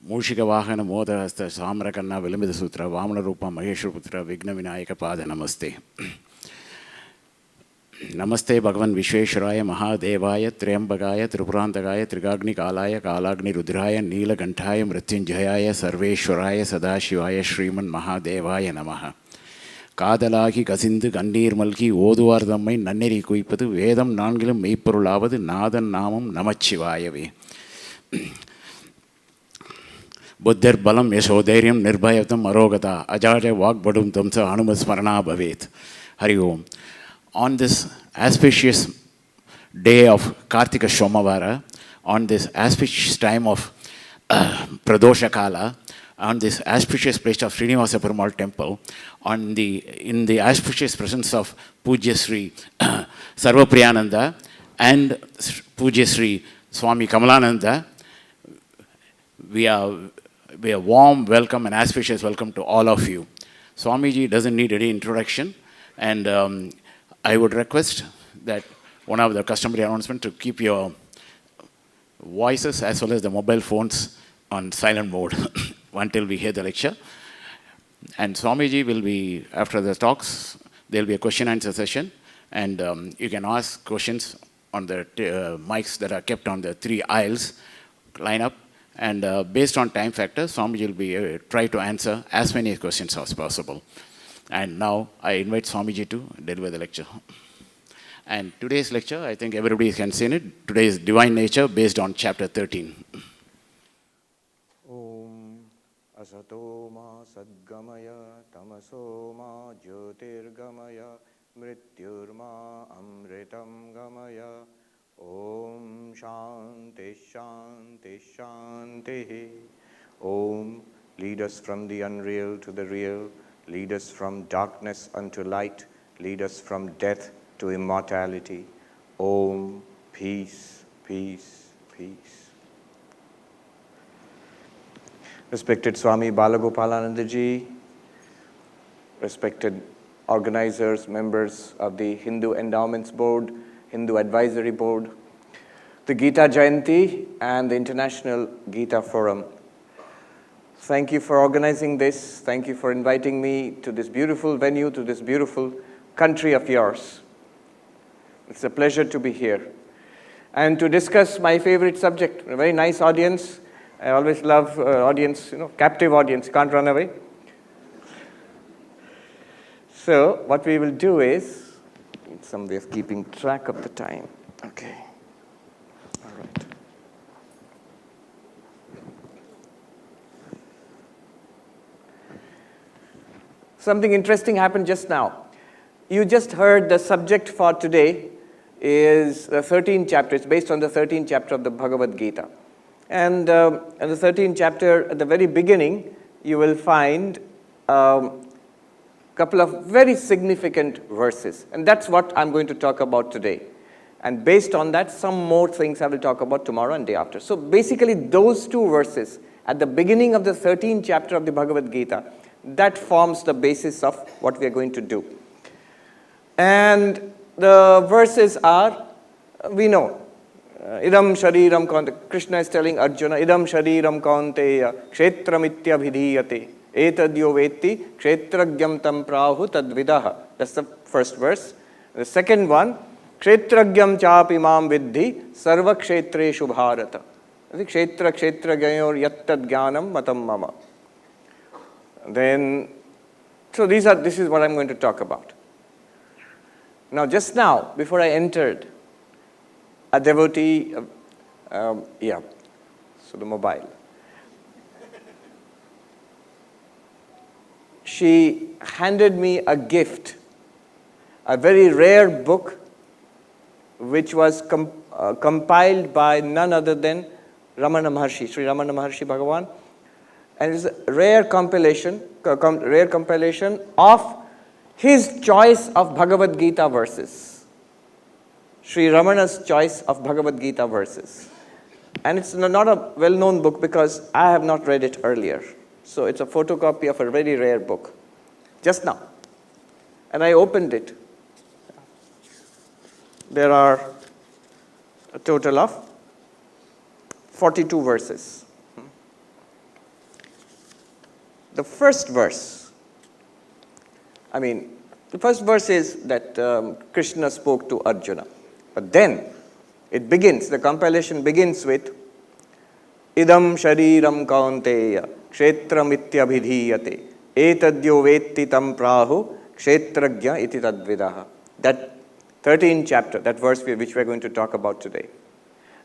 ಮೂಷಿಕವಾಹನ ಮೋದಹಸ್ತ ಸಾಮ್ರಕನ್ನ ವಿಲಂಬಿತ ಸೂತ್ರ ವಾಮನರೂಪ ಮಹೇಶ್ವರಪುತ್ರ ವಿಘ್ನ ವಿನಾಯಕ ಪಾದ ನಮಸ್ತೆ. ನಮಸ್ತೆ ಭಗವನ್ ವಿಶ್ವೇಶ್ವರಾಯ ಮಹಾದೇವಾಯ ತ್ರ್ಯಂಬಕಾಯ ತ್ರಿಪುರಾಂತಕಾಯ ತ್ರಿಗಾಗ್ನಿಕಾಲಾಯ ಕಾಲಾಗ್ನಿರುದ್ರಾಯ ನೀಲಕಂಠಾಯ ಮೃತ್ಯುಂಜಯಾಯ ಸರ್ವೇಶ್ವರಾಯ ಸದಾಶಿವಾಯ ಶ್ರೀಮನ್ ಮಹಾದೇವಾಯ ನಮಃ. காதலாகி கசிந்து கண்ணீர் மல்கி ஓதுவார் தம்மை நன்னெறி குய்ப்பது வேதம் நான்கிலும் மெய்ப்பொருளாவது நாதன் நாமம் நமச்சிவாயவே. புத்தர் பலம் யசோதைரியம் நிர்பயத்தம் அரோகதா அஜாஜ வாக்படும் தம்ச அனுமஸ்மரணா பவேத். ஹரி ஓம். On this auspicious day of Kartika Somavara, on this auspicious time of Pradosha Kala, on this auspicious place of Srinivasa Perumal temple, in the auspicious presence of Pujya Sri Sarvapriyananda and Pujya Sri Swami Kamalananda, we are warm welcome and auspicious welcome to all of you. Swamiji doesn't need any introduction, and I would request that one of the customary announcements to keep your voices as well as the mobile phones on silent mode until we hear the lecture. And Swamiji will be, after the talks, there will be a question and answer session, and you can ask questions on the mics that are kept on the 3 aisles line up, and based on time factor, Swamiji will be try to answer as many questions as possible. And now I invite Swamiji to deliver the lecture. And today's lecture, I think everybody can see it. Today is Divine Nature based on chapter 13. Asato ma sadgamaya tamaso ma jyotirgamaya mrityur ma amritam gamaya. Om shanti shanti shanti. Om, lead us from the unreal to the real, lead us from darkness unto light, lead us from death to immortality. Om, peace, peace, peace. Respected Swami Balagopalananda ji, respected organizers, members of the Hindu Endowments Board, Hindu Advisory Board, the Gita Jayanti and the International Gita Forum. Thank you for organizing this. Thank you for inviting me to this beautiful venue, to this beautiful country of yours. It's a pleasure to be here and to discuss my favorite subject. A very nice audience. I always love audience, captive audience, can't run away. So what we will do is, some way of keeping track of the time. Okay. All right. Something interesting happened just now. You just heard the subject for today is the 13th chapter. It's based on the 13th chapter of the Bhagavad Gita. And in the 13th chapter, at the very beginning, you will find couple of very significant verses. And that's what I'm going to talk about today. And based on that, some more things I will talk about tomorrow and day after. So basically, those 2 verses at the beginning of the 13th chapter of the Bhagavad Gita, that forms the basis of what we are going to do. And the verses are, we know, idam shariram kaunteya. Krishna is telling Arjuna, idam shariram kaunteya kshetramitya vidhiyate. Etadyo veti kshetragyam tam prahu tadvidaha. That's the first verse. The second one, kshetragyam chapi mam vidhi sarva kshetreshu bharata. Kshetra kshetragayor yattad jnanam matam mama. Then, so this is what I'm going to talk about. Now, just now, before I entered, a devotee, so the mobile. She handed me a gift, a very rare book, which was compiled by none other than Ramana Maharshi, Sri Ramana Maharshi Bhagavan. And it's a rare compilation of his choice of Bhagavad Gita verses. Sri Ramana's choice of Bhagavad Gita verses. And it's not a well-known book because I have not read it earlier. So it's a photocopy of a very rare book. Just now. And I opened it. There are a total of 42 verses. the first verse, the first verse is that Krishna spoke to Arjuna. But then it begins, the compilation begins with idam shariram kaunteya kshetram ityabhidhiyate etadyo vetti tam prahu kshetragya iti tadvidaha. That 13th chapter, that verse which we are going to talk about today.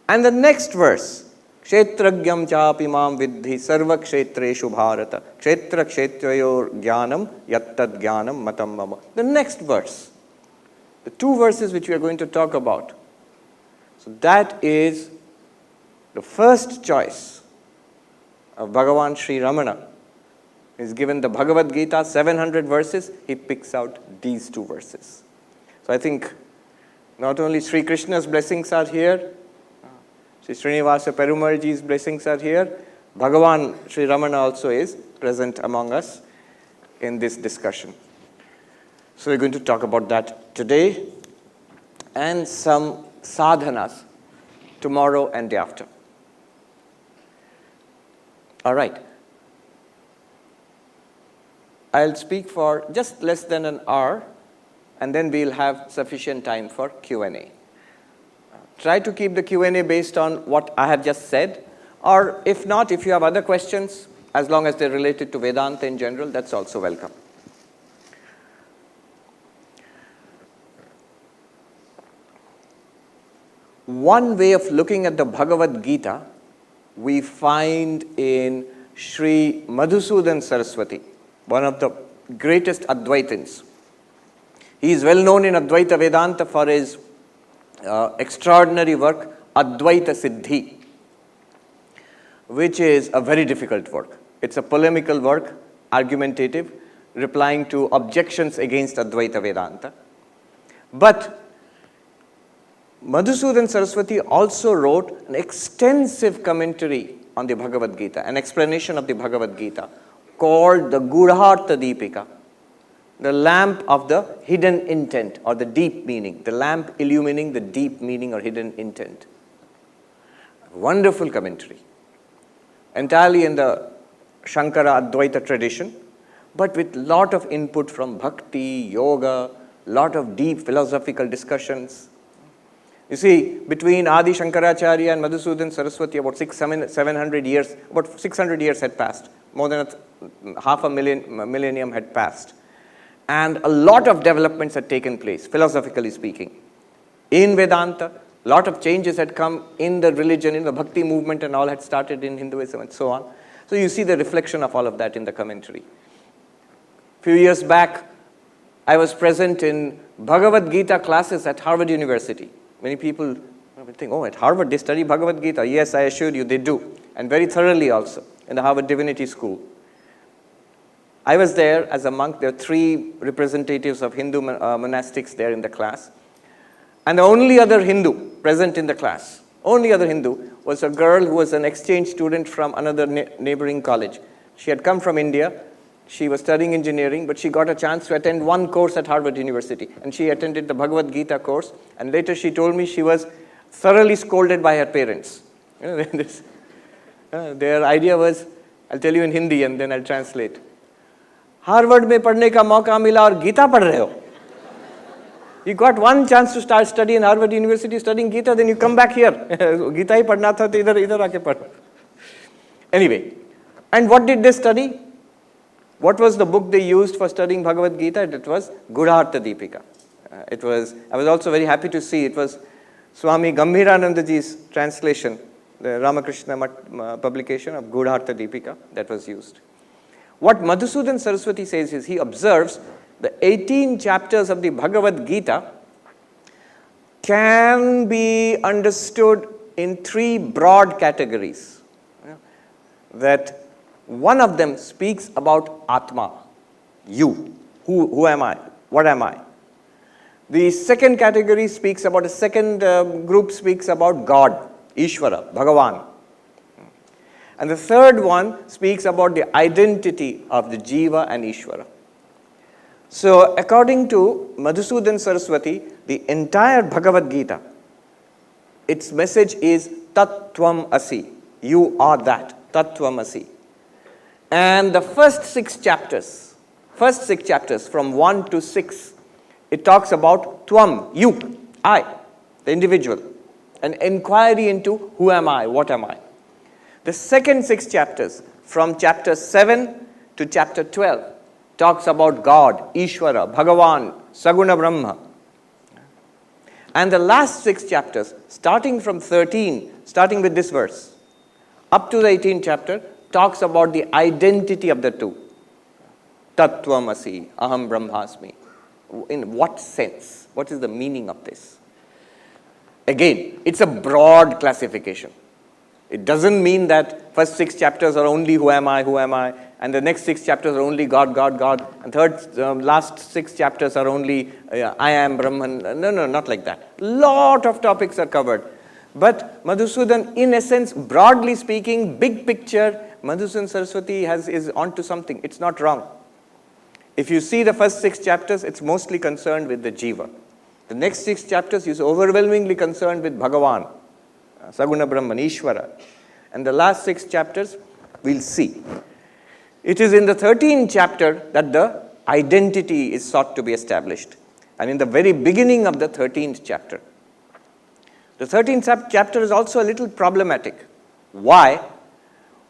And the next verse, kshetragyam chapi mam vidhi sarva kshetreshu bharata kshetra kshetrayor jnanam yattad jnanam matam mama. The next verse, the two verses which we are going to talk about. So that is the first choice of Bhagavan Sri Ramana. He's given the Bhagavad Gita, 700 verses, he picks out these two verses. So I think not only Sri Krishna's blessings are here, Sri Srinivasa Perumalji's blessings are here, Bhagavan Sri Ramana also is present among us in this discussion. So we're going to talk about that today and some sadhanas tomorrow and day after. All right. I'll speak for just less than an hour, and then we'll have sufficient time for Q&A. Try to keep the Q&A based on what I have just said, or if not, if you have other questions, as long as they're related to Vedanta in general, that's also welcome. One way of looking at the Bhagavad Gita we find in Sri Madhusudan Saraswati, one of the greatest Advaitins. He is well known in Advaita Vedanta for his extraordinary work, Advaita Siddhi, which is a very difficult work. It's a polemical work, argumentative, replying to objections against Advaita Vedanta. But Madhusudan Saraswati also wrote an extensive commentary on the Bhagavad Gita, an explanation of the Bhagavad Gita, called the Gudhartha Deepika, the lamp of the hidden intent or the deep meaning, the lamp illumining the deep meaning or hidden intent. Wonderful commentary, entirely in the Shankara Advaita tradition, but with lot of input from bhakti, yoga, lot of deep philosophical discussions. You see, between Adi Shankaracharya and Madhusudan Saraswati, about 700 years, about 600 years had passed. More than half a millennium had passed. And a lot of developments had taken place, philosophically speaking. In Vedanta, a lot of changes had come in the religion, in the bhakti movement, and all had started in Hinduism and so on. So you see the reflection of all of that in the commentary. A few years back, I was present in Bhagavad Gita classes at Harvard University. Many people think, oh, at Harvard they study Bhagavad Gita. Yes, I assure you they do, and very thoroughly also, in the Harvard Divinity School. I was there as a monk. There were 3 representatives of Hindu monastics there in the class. And the only other Hindu present in the class, only other Hindu, was a girl who was an exchange student from another neighboring college. She had come from India. She was studying engineering, but she got a chance to attend one course at Harvard University. And she attended the Bhagavad Gita course. And later she told me she was thoroughly scolded by her parents. Their idea was, I'll tell you in Hindi and then I'll translate. Harvard में पढ़ने का मौका मिला और गीता पढ़ रहे हो. You got one chance to start studying in Harvard University, studying Gita, then you come back here. Gita ही पढ़ना था तो इधर आके पढ़. Anyway, and what did they study? What was the book they used for studying Bhagavad Gita? It was Gudhartha Deepika. I was also very happy to see it was Swami Gambhiranandaji's translation, the Ramakrishna publication of Gudhartha Deepika that was used. What Madhusudan Saraswati says is he observes the 18 chapters of the Bhagavad Gita can be understood in 3 broad categories. That one of them speaks about Atma, you. Who am I? What am I? The second category speaks about, a second group speaks about God, Ishvara, Bhagavan. And the third one speaks about the identity of the Jiva and Ishvara. So according to Madhusudan Saraswati, the entire Bhagavad Gita, its message is Tattvam Asi. You are that, Tattvam Asi. And the first six chapters from 1 to 6, it talks about Tvam, you, I, the individual, an inquiry into who am I, what am I. The second 6 chapters, from chapter 7 to chapter 12, talks about God, Ishvara, Bhagavan, Saguna Brahma. And the last 6 chapters, starting from 13, starting with this verse, up to the 18th chapter, talks about the identity of the two. Tattvamasi, Aham Brahmasmi. In what sense? What is the meaning of this? Again, it's a broad classification. It doesn't mean that first 6 chapters are only who am I, and the next 6 chapters are only God, God, God, and last 6 chapters are only I am Brahman. No, not like that. Lot of topics are covered. But Madhusudan, in essence, broadly speaking, big picture, Madhusudan Saraswati is onto something. It's not wrong. If you see the first 6 chapters, it's mostly concerned with the Jiva. The next 6 chapters is overwhelmingly concerned with Bhagavan, Saguna Brahman, Ishvara. And the last 6 chapters, we'll see. It is in the 13th chapter that the identity is sought to be established. And in the very beginning of the 13th chapter. The 13th chapter is also a little problematic. Why?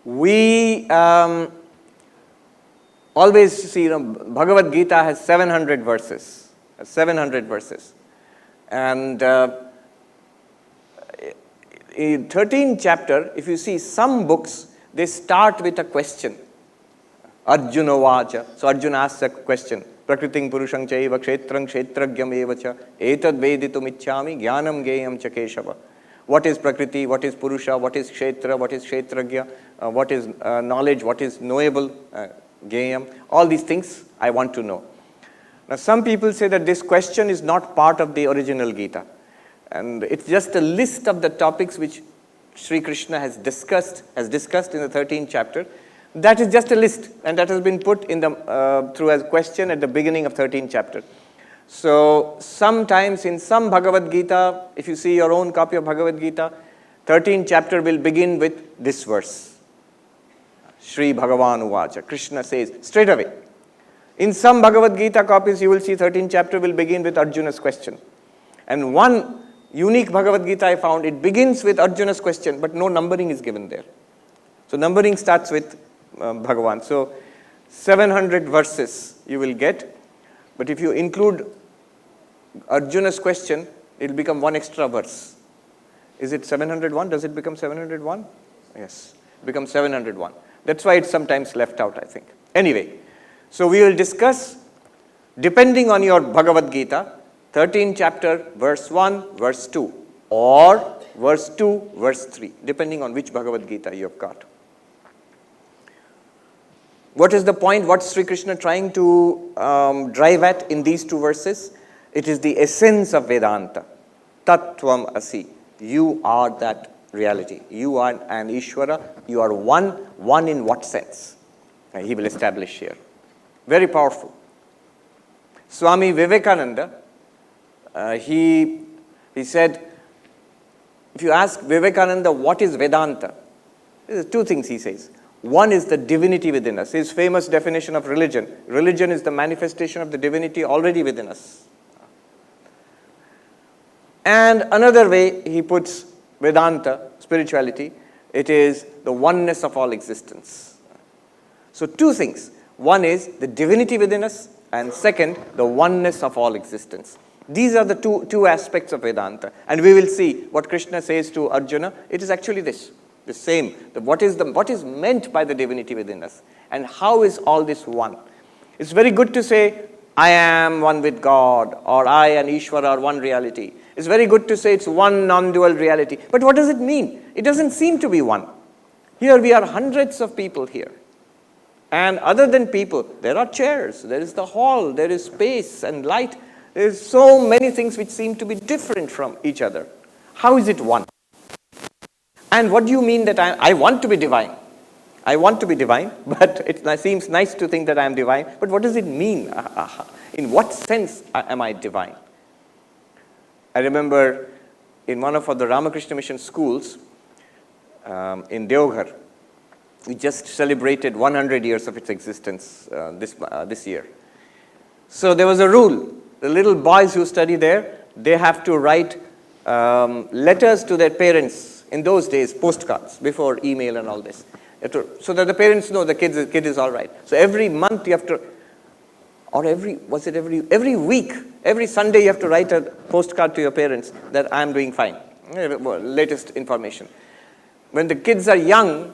We always see, Bhagavad Gita has 700 verses. And in 13th chapter, if you see some books, they start with a question. Arjuna Vacha. So Arjuna asks a question. Prakriting Purushang Chaiva Kshetrang Kshetragyam Evacha Etad Veditum Ichchami Jnanam Geyam Cha Keshava. What is Prakriti? What is Purusha? What is Kshetra? What is Kshetragya? What is knowledge? What is knowable? Geyam. All these things I want to know. Now some people say that this question is not part of the original Gita. And it's just a list of the topics which Sri Krishna has discussed in the 13th chapter. That is just a list, and that has been put in the through a question at the beginning of 13th chapter. So sometimes in some Bhagavad Gita, if you see your own copy of Bhagavad Gita, 13th chapter will begin with this verse. Shri Bhagavan Uvacha. Krishna says straight away. In some Bhagavad Gita copies, you will see 13th chapter will begin with Arjuna's question. And one unique Bhagavad Gita I found, it begins with Arjuna's question, but no numbering is given there. So numbering starts with Bhagavan. So 700 verses you will get, but if you include Arjuna's question, it will become one extra verse. Is it 701? Does it become 701? Yes, it becomes 701. That's why it's sometimes left out, I think. Anyway, so we will discuss, depending on your Bhagavad Gita, 13th chapter, verse 1, verse 2, or verse 2, verse 3, depending on which Bhagavad Gita you have got. What is the point? What's Sri Krishna trying to drive at in these 2 verses? It is the essence of Vedanta. Tattvam Asi. You are that reality. You are an Ishvara. You are one. One in what sense? He will establish here. Very powerful. Swami Vivekananda, he said, if you ask Vivekananda what is Vedanta, there are 2 things he says. One is the divinity within us. His famous definition of religion. Religion is the manifestation of the divinity already within us. And another way he puts Vedanta, spirituality, it is the oneness of all existence. So 2 things. One is the divinity within us, and second, the oneness of all existence. These are the two aspects of Vedanta. And we will see what Krishna says to Arjuna. It is actually this. The same. What is meant by the divinity within us? And how is all this one? It's very good to say, I am one with God, or I and Ishvara are one reality. It's very good to say it's one non-dual reality. But what does it mean? It doesn't seem to be one. Here we are hundreds of people here. And other than people, there are chairs, there is the hall, there is space and light. There is so many things which seem to be different from each other. How is it one? And what do you mean that I want to be divine? I want to be divine, but it seems nice to think that I am divine. But what does it mean? In what sense am I divine? I remember in one of the Ramakrishna Mission schools in Deoghar, We just celebrated 100 years of its existence this year. So there was a rule. The little boys who study there, they have to write letters to their parents. In those days, postcards, before email and all this. So that the parents know the kid is all right. So every month you have to, or every week, every Sunday you have to write a postcard to your parents that I'm doing fine. Latest information. When the kids are young,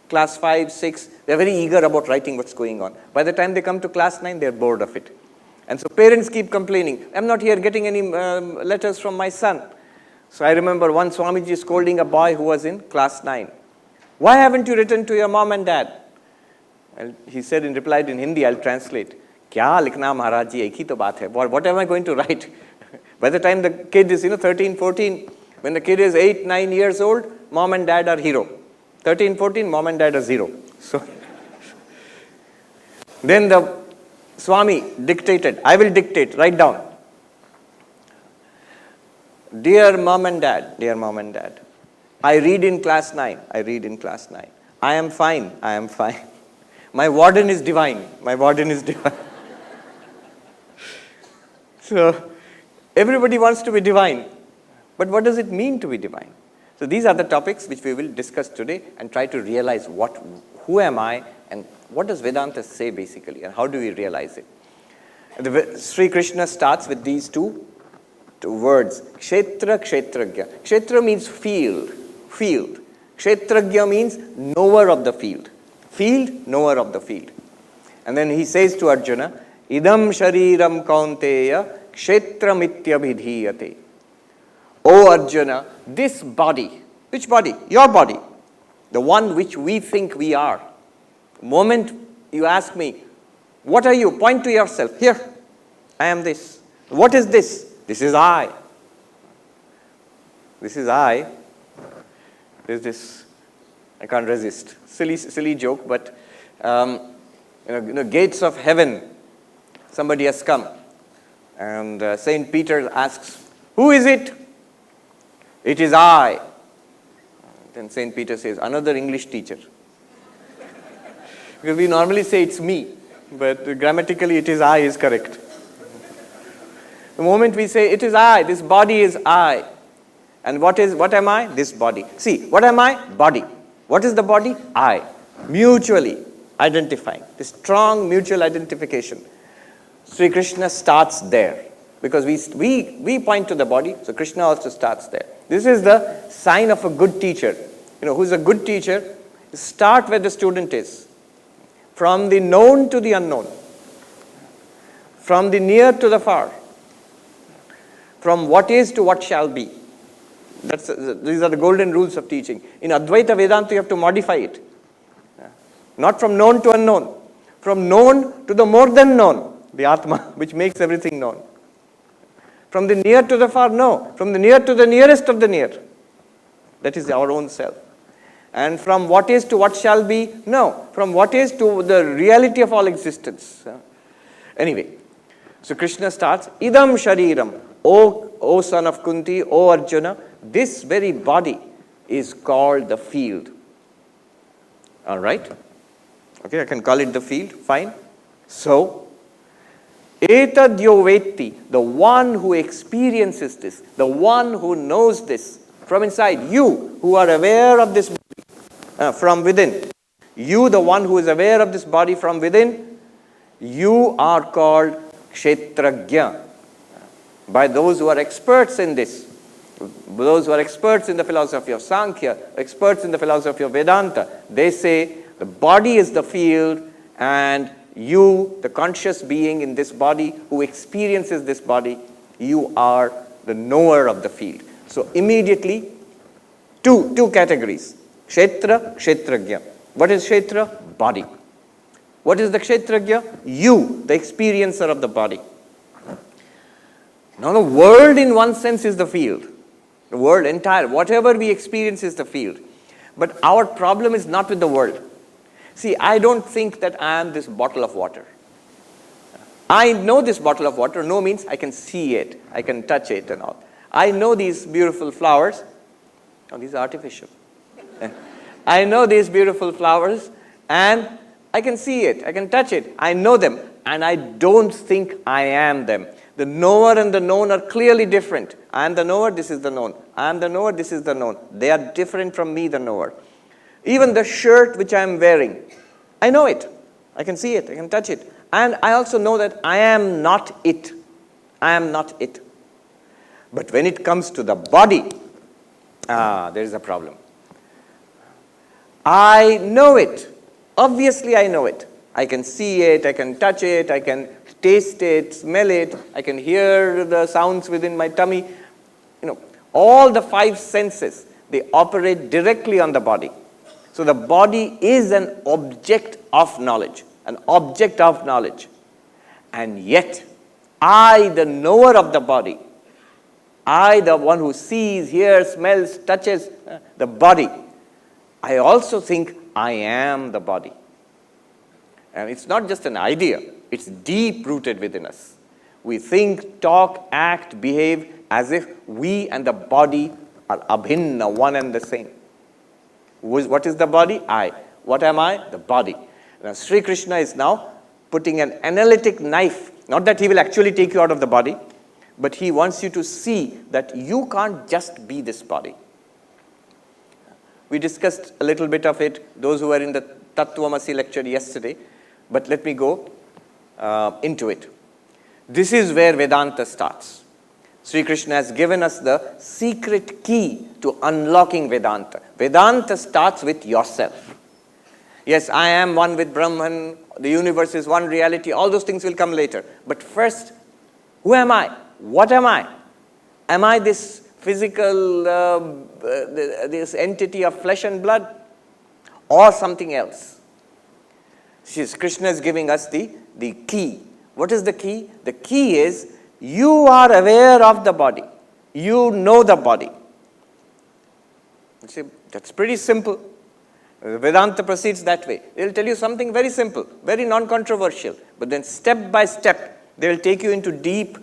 class 5, 6, they're very eager about writing what's going on. By the time they come to class 9, they're bored of it. And so parents keep complaining, I'm not here getting any letters from my son. So I remember one Swamiji scolding a boy who was in class 9. Why haven't you written to your mom and dad? And he said replied in Hindi, I'll translate. Kya likhna Maharaj ji, ek hi to baat hai. What am I going to write? By the time the kid is 13, 14, when the kid is 8, 9 years old, mom and dad are hero. 13, 14, mom and dad are zero. So then the Swami dictated, I will dictate, write down. Dear mom and dad, I read in class 9, I am fine. My warden is divine. So everybody wants to be divine. But what does it mean to be divine? So these are the topics which we will discuss today and try to realize who am I and what does Vedanta say basically and how do we realize it? Sri Krishna starts with these two words, Kshetra, Kshetragya. Kshetra means field. Kshetragya means knower of the field. Field, knower of the field. And then he says to Arjuna, Idam shariram kaunteya kshetramityabhidhiyate. O Arjuna, this body, which body? Your body. The one which we think we are. The moment you ask me, what are you? Point to yourself. Here, I am this. What is this? This is I. There's this, I can't resist, silly joke, but gates of heaven, somebody has come. And Saint Peter asks, who is it? It is I. Then Saint Peter says, another English teacher. Because we normally say it's me, but grammatically it is I is correct. The moment we say it is I, this body is I. And what am I? This body. See, what am I? Body. What is the body? I. Mutually identifying. This strong mutual identification. Sri Krishna starts there. Because we point to the body, so Krishna also starts there. This is the sign of a good teacher. Who's a good teacher? Start where the student is. From the known to the unknown. From the near to the far. From what is to what shall be. These are the golden rules of teaching. In Advaita Vedanta, you have to modify it. Not from known to unknown. From known to the more than known, the Atma, which makes everything known. From the near to the far, no. From the near to the nearest of the near. That is our own self. And from what is to what shall be, no. From what is to the reality of all existence. Anyway, so Krishna starts, Idam Shariram. O son of Kunti, O Arjuna, this very body is called the field. All right? Okay, I can call it the field, fine. So, etadyo vetti, the one who experiences this, the one who knows this from inside, you who are aware of this body from within, you the one who is aware of this body from within, you are called kshetragya. By those who are experts in this, those who are experts in the philosophy of Sankhya, experts in the philosophy of Vedanta, they say the body is the field and you, the conscious being in this body who experiences this body, you are the knower of the field. So immediately, two categories, Kshetra, Kshetragya. What is Kshetra? Body. What is the Kshetragya? You, the experiencer of the body. Now the world in one sense is the field. The world entire, whatever we experience is the field. But our problem is not with the world. See, I don't think that I am this bottle of water. I know this bottle of water. Know means I can see it, I can touch it and all. I know these beautiful flowers. Oh, these are artificial. I know these beautiful flowers, and I can see it, I can touch it, I know them, and I don't think I am them. The knower and the known are clearly different. I am the knower, this is the known. I am the knower, this is the known. They are different from me, the knower. Even the shirt which I am wearing, I know it. I can see it, I can touch it. And I also know that I am not it. I am not it. But when it comes to the body, there is a problem. I know it. Obviously, I know it. I can see it, I can touch it, I can taste it, smell it, I can hear the sounds within my tummy. You know, all the five senses, they operate directly on the body. So the body is an object of knowledge, an object of knowledge. And yet, I, the knower of the body, I, the one who sees, hears, smells, touches the body, I also think I am the body. And it's not just an idea, it's deep rooted within us. We think, talk, act, behave as if we and the body are abhinna, one and the same. What is the body? I. What am I? The body. Now Sri Krishna is now putting an analytic knife, not that he will actually take you out of the body, but he wants you to see that you can't just be this body. We discussed a little bit of it, those who were in the Tattvamasi lecture yesterday, but let me go into it. This is where Vedanta starts. Sri Krishna has given us the secret key to unlocking Vedanta. Vedanta starts with yourself. Yes, I am one with Brahman, the universe is one reality, all those things will come later. But first, who am I? What am I? Am I this physical, this entity of flesh and blood, or something else? Krishna is giving us the key. What is the key? The key is you are aware of the body. You know the body. You see, that's pretty simple. Vedanta proceeds that way. They will tell you something very simple, very non-controversial. But then step by step, they will take you into deep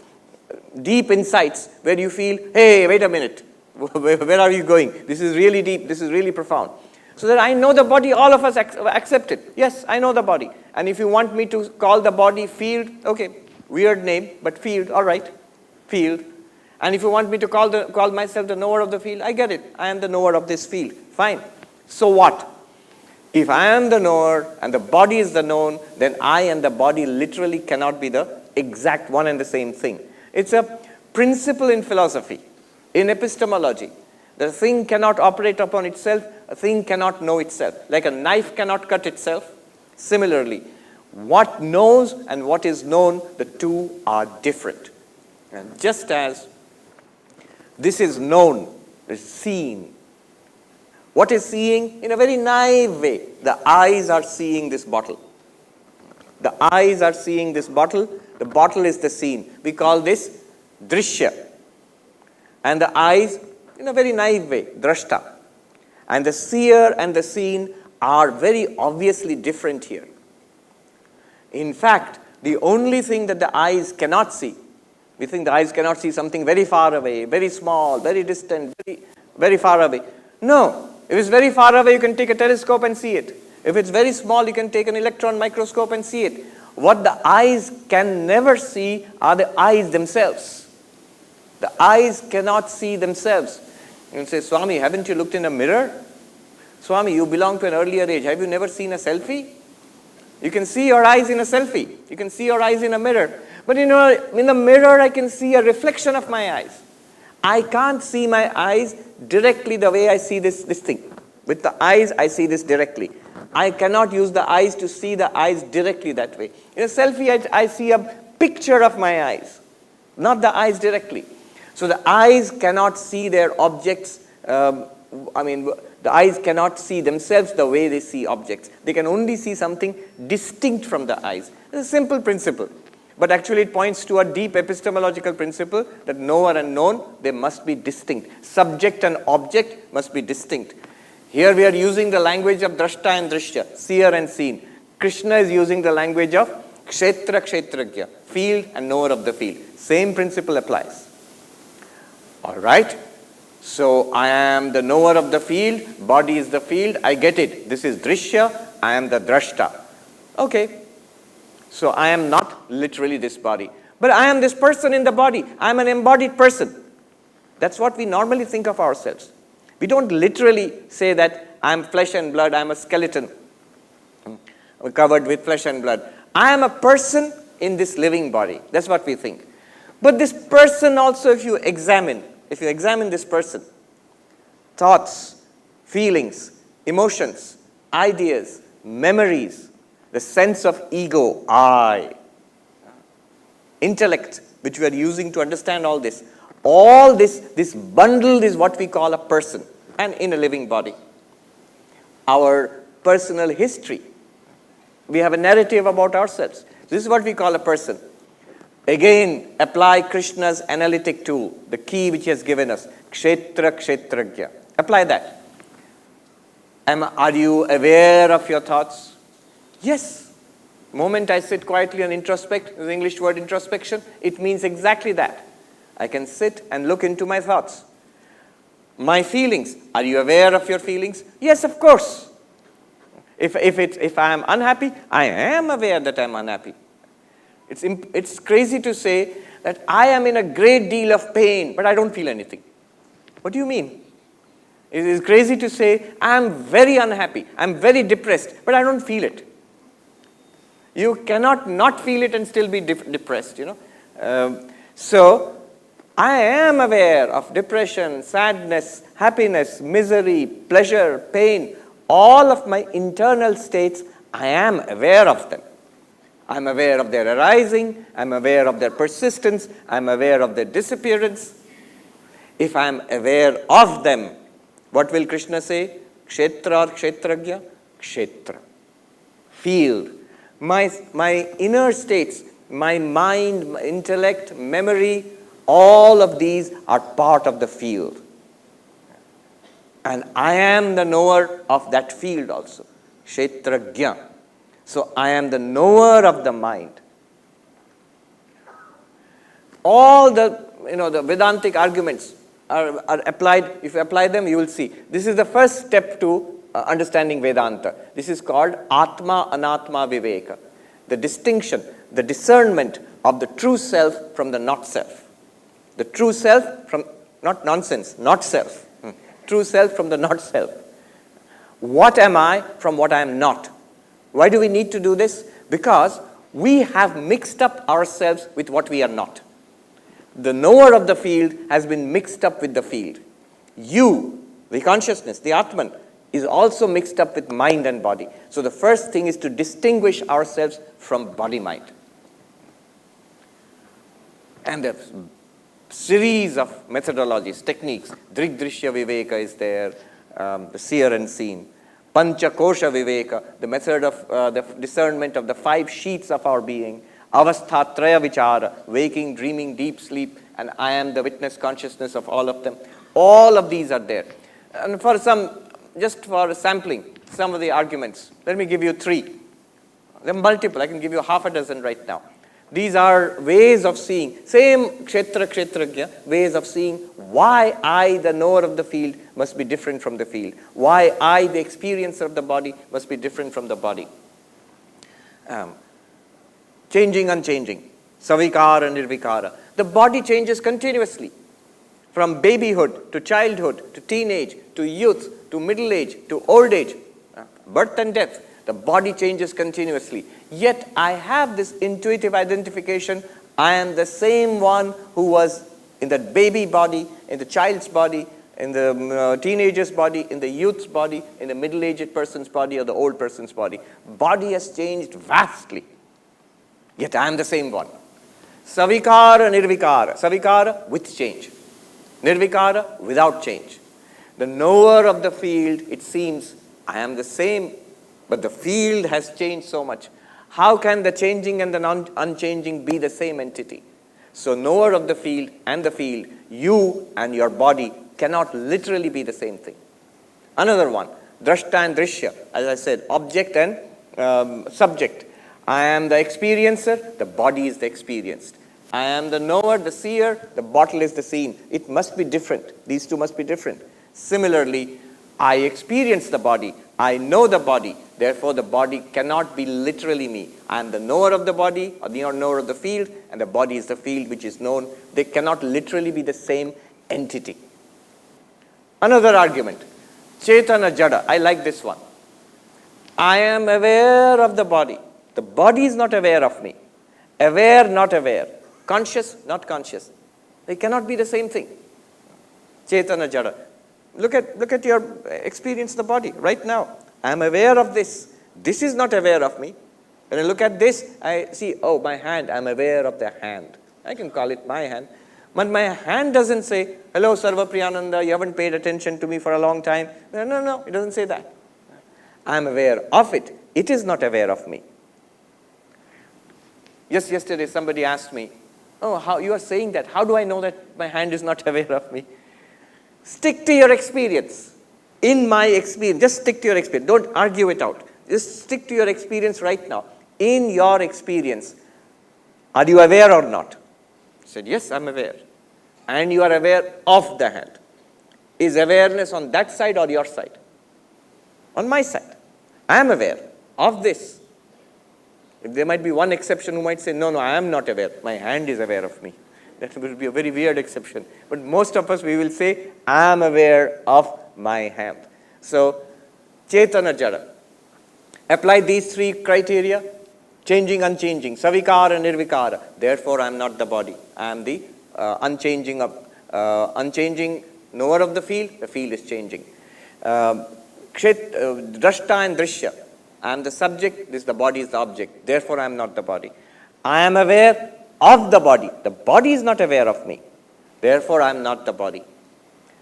insights where you feel, hey, wait a minute. Where are you going? This is really deep. This is really profound. So that I know the body, all of us accept it. Yes, I know the body. And if you want me to call the body field, okay, weird name, but field, all right, field. And if you want me to call myself the knower of the field, I get it. I am the knower of this field. Fine. So what? If I am the knower and the body is the known, then I and the body literally cannot be the exact one and the same thing. It's a principle in philosophy, in epistemology. The thing cannot operate upon itself, a thing cannot know itself. Like a knife cannot cut itself. Similarly, what knows and what is known, the two are different. And just as this is known, is seen. What is seeing? In a very naive way, the eyes are seeing this bottle. The eyes are seeing this bottle. The bottle is the seen. We call this drishya. And the eyes, in a very naive way, drashta. And the seer and the seen are very obviously different here. In fact, the only thing that the eyes cannot see, we think the eyes cannot see something very far away, very small, very distant, very far away. No. If it's very far away, you can take a telescope and see it. If it's very small, you can take an electron microscope and see it. What the eyes can never see are the eyes themselves. The eyes cannot see themselves. You say, Swami, haven't you looked in a mirror? Swami, you belong to an earlier age. Have you never seen a selfie? You can see your eyes in a selfie. You can see your eyes in a mirror. But in the mirror, I can see a reflection of my eyes. I can't see my eyes directly the way I see this thing. With the eyes, I see this directly. I cannot use the eyes to see the eyes directly that way. In a selfie, I see a picture of my eyes, not the eyes directly. So the eyes cannot see their objects. The eyes cannot see themselves the way they see objects. They can only see something distinct from the eyes. It's a simple principle. But actually it points to a deep epistemological principle that knower and known, they must be distinct. Subject and object must be distinct. Here we are using the language of drashta and drishya, seer and seen. Krishna is using the language of kshetra kshetragya, field and knower of the field. Same principle applies. All right. So I am the knower of the field, body is the field, I get it. This is drishya, I am the drashta. Okay. So I am not literally this body, but I am this person in the body. I am an embodied person. That's what we normally think of ourselves. We don't literally say that I am flesh and blood, I am a skeleton covered with flesh and blood. I am a person in this living body. That's what we think. But this person also, if you examine this person, thoughts, feelings, emotions, ideas, memories, the sense of ego, I, intellect, which we are using to understand all this bundle is what we call a person, and in a living body. Our personal history. We have a narrative about ourselves. This is what we call a person. Again, apply Krishna's analytic tool, the key which he has given us, kshetra kshetragya. Apply that. Are you aware of your thoughts? Yes. The moment I sit quietly and introspect, the English word introspection, it means exactly that. I can sit and look into my thoughts. My feelings. Are you aware of your feelings? Yes, of course. If I am unhappy, I am aware that I am unhappy. It's crazy to say that I am in a great deal of pain, but I don't feel anything. What do you mean? It is crazy to say I am very unhappy, I am very depressed, but I don't feel it. You cannot not feel it and still be depressed, So, I am aware of depression, sadness, happiness, misery, pleasure, pain. All of my internal states, I am aware of them. I'm aware of their arising, I'm aware of their persistence, I'm aware of their disappearance. If I'm aware of them, what will Krishna say? Kshetra or kshetragya? Kshetra. Field. My inner states, my mind, my intellect, memory, all of these are part of the field. And I am the knower of that field also. Kshetragya. So I am the knower of the mind. All the Vedantic arguments are applied. If you apply them, you will see. This is the first step to understanding Vedanta. This is called Atma Anatma Viveka. The distinction, the discernment of the true self from the not self. The true self from, not nonsense, not self. True self from the not self. What am I from what I am not? Why do we need to do this? Because we have mixed up ourselves with what we are not. The knower of the field has been mixed up with the field. You, the consciousness, the Atman, is also mixed up with mind and body. So the first thing is to distinguish ourselves from body-mind. And there's a series of methodologies, techniques. Drigdrishya Viveka is there, the seer and seen. Pancha Kosha Viveka, the method of the discernment of the 5 sheets of our being. Avasthatraya Vichara, waking, dreaming, deep sleep, and I am the witness consciousness of all of them. All of these are there. And just for sampling some of the arguments, let me give you 3. They're multiple, I can give you half a dozen right now. These are ways of seeing, same kshetra kshetragya, ways of seeing why I, the knower of the field, must be different from the field. Why I, the experiencer of the body, must be different from the body. Changing, unchanging. Savikara, nirvikara. The body changes continuously. From babyhood to childhood to teenage to youth to middle age to old age. Birth and death. The body changes continuously. Yet I have this intuitive identification. I am the same one who was in the baby body, in the child's body, in the teenager's body, in the youth's body, in the middle-aged person's body or the old person's body. Body has changed vastly. Yet I am the same one. Savikara, nirvikara. Savikara with change. Nirvikara without change. The knower of the field, it seems, I am the same, but the field has changed so much. How can the changing and the unchanging be the same entity? So knower of the field, you and your body cannot literally be the same thing. Another one, drashta and drishya, as I said, object and subject. I am the experiencer, the body is the experienced. I am the knower, the seer, the bottle is the seen. It must be different. These two must be different. Similarly, I experience the body. I know the body. Therefore, the body cannot be literally me. I am the knower of the body, or the knower of the field, and the body is the field which is known. They cannot literally be the same entity. Another argument, Chetana Jada. I like this one. I am aware of the body. The body is not aware of me. Aware, not aware. Conscious, not conscious. They cannot be the same thing. Chetana Jada. Look at your experience of the body right now. I am aware of this. This is not aware of me. When I look at this, I see, oh, my hand. I am aware of the hand. I can call it my hand. But my hand doesn't say, hello, Sarvapriyananda, you haven't paid attention to me for a long time. No, it doesn't say that. I am aware of it. It is not aware of me. Just yesterday, somebody asked me, oh, how you are saying that? How do I know that my hand is not aware of me? Stick to your experience. In my experience, just stick to your experience. Don't argue it out. Just stick to your experience right now. In your experience, are you aware or not? I said, yes, I'm aware. And you are aware of the hand. Is awareness on that side or your side? On my side. I am aware of this. There might be one exception who might say, no, I am not aware. My hand is aware of me. That will be a very weird exception. But most of us, we will say, I am aware of my hand. So, Chetana Jada. Apply these three criteria. Changing, unchanging. Savikara, nirvikara. Therefore, I am not the body. I am the unchanging knower of the field. The field is changing. Drashta and drishya. I am the subject. The body is the object. Therefore, I am not the body. I am aware of the body. The body is not aware of me. Therefore, I am not the body.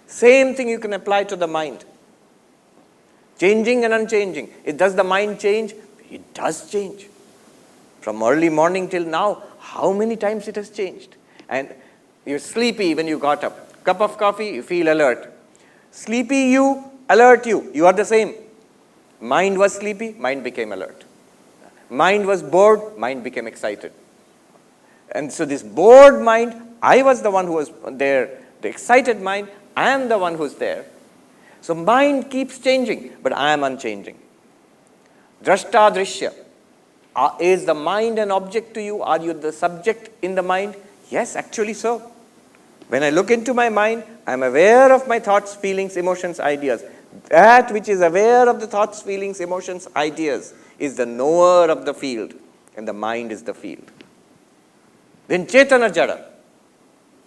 Same thing you can apply to the mind. Changing and unchanging. Does the mind change? It does change. From early morning till now, how many times it has changed? And you're sleepy when you got up. Cup of coffee, you feel alert. Sleepy you, alert you. You are the same. Mind was sleepy, mind became alert. Mind was bored, mind became excited. And so this bored mind, I was the one who was there. The excited mind, I am the one who's there. So mind keeps changing, but I am unchanging. Drashta drishya. Is the mind an object to you? Are you the subject in the mind? Yes, actually so. When I look into my mind, I am aware of my thoughts, feelings, emotions, ideas. That which is aware of the thoughts, feelings, emotions, ideas is the knower of the field, and the mind is the field. Then Chetana Jada.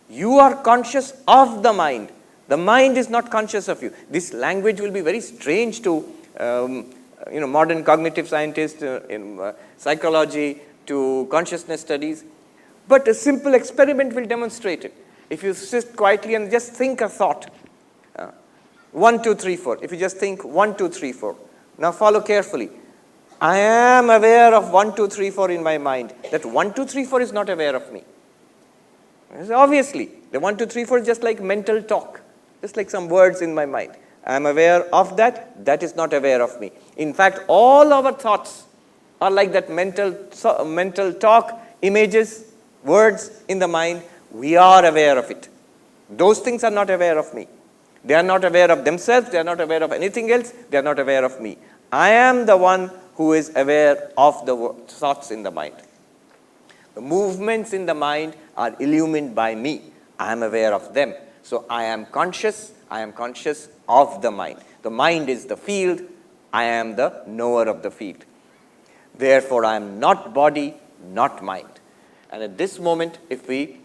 You are conscious of the mind. The mind is not conscious of you. This language will be very strange to modern cognitive scientists, in psychology, to consciousness studies. But a simple experiment will demonstrate it. If you sit quietly and just think a thought, 1, 2, 3, 4. If you just think 1, 2, 3, 4. Now follow carefully. I am aware of 1, 2, 3, 4 in my mind. That 1, 2, 3, 4 is not aware of me. Obviously, the 1, 2, 3, 4 is just like mental talk, just like some words in my mind. I am aware of that. That is not aware of me. In fact, all our thoughts are like that mental talk, images, words in the mind. We are aware of it. Those things are not aware of me. They are not aware of themselves. They are not aware of anything else. They are not aware of me. I am the one who is aware of the thoughts in the mind. The movements in the mind are illumined by me. I am aware of them. So I am conscious. I am conscious of the mind. The mind is the field. I am the knower of the field. Therefore, I am not body, not mind. And at this moment, if we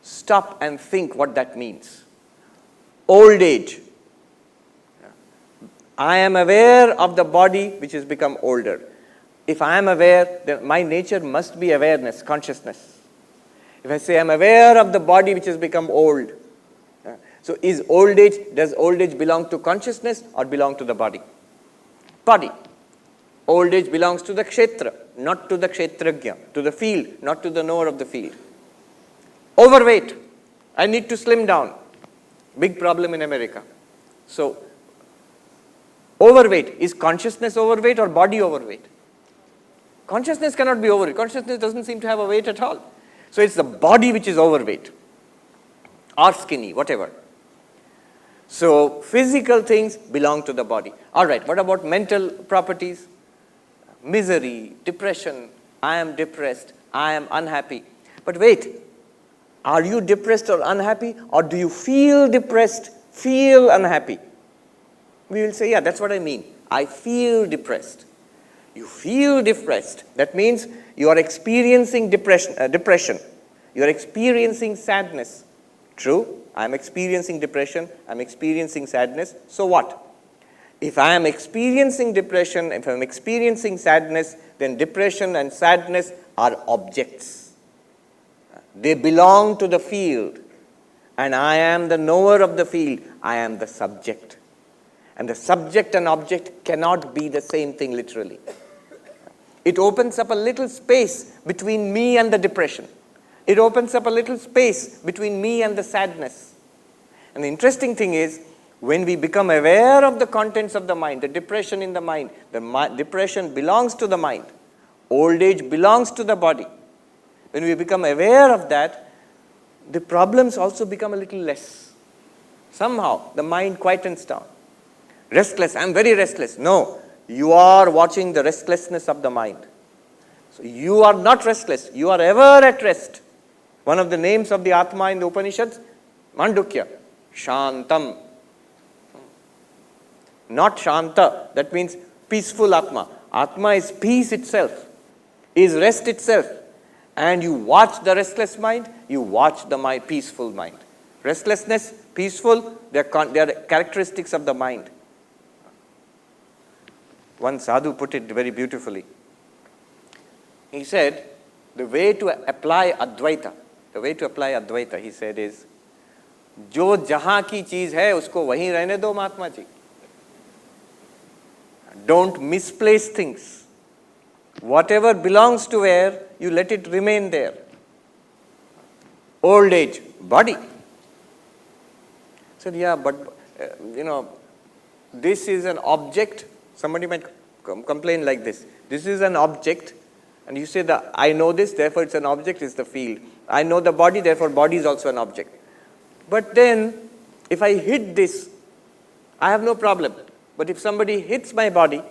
stop and think what that means. Old age. I am aware of the body which has become older. If I am aware, then my nature must be awareness, consciousness. If I say I am aware of the body which has become old. So does old age belong to consciousness or belong to the body? Body. Old age belongs to the kshetra, not to the kshetragya, to the field, not to the knower of the field. Overweight. I need to slim down. Big problem in America. So, overweight. Is consciousness overweight or body overweight? Consciousness cannot be overweight. Consciousness doesn't seem to have a weight at all. So it's the body which is overweight or skinny, whatever. So physical things belong to the body. All right, what about mental properties? Misery, depression, I am depressed, I am unhappy. But wait, are you depressed or unhappy, or do you feel depressed, feel unhappy? We will say, yeah, that's what I mean. I feel depressed. You feel depressed. That means you are experiencing depression. You are experiencing sadness. True, I am experiencing depression, I am experiencing sadness. So what? If I am experiencing depression, if I am experiencing sadness, then depression and sadness are objects. They belong to the field. And I am the knower of the field. I am the subject. And the subject and object cannot be the same thing literally. It opens up a little space between me and the depression. It opens up a little space between me and the sadness. And the interesting thing is, when we become aware of the contents of the mind, the depression in the mind, depression belongs to the mind. Old age belongs to the body. When we become aware of that, the problems also become a little less. Somehow, the mind quietens down. Restless, I'm very restless. No, you are watching the restlessness of the mind. So you are not restless, you are ever at rest. One of the names of the Atma in the Upanishads, Mandukya, Shantam. Not Shanta, that means peaceful Atma. Atma is peace itself, is rest itself. And you watch the restless mind, you watch the peaceful mind. Restlessness, peaceful, they are characteristics of the mind. One sadhu put it very beautifully. He said, the way to apply Advaita, he said, is, जो जहां की चीज है उसको वहीं रहने दो Mahatma ji. Don't misplace things. Whatever belongs to where, you let it remain there. Old age, body. Said, yeah, but this is an object. Somebody might complain like this. This is an object, and you say that I know this, therefore it's an object, it's the field. I know the body, therefore body is also an object. But then, if I hit this, I have no problem. But if somebody hits my body,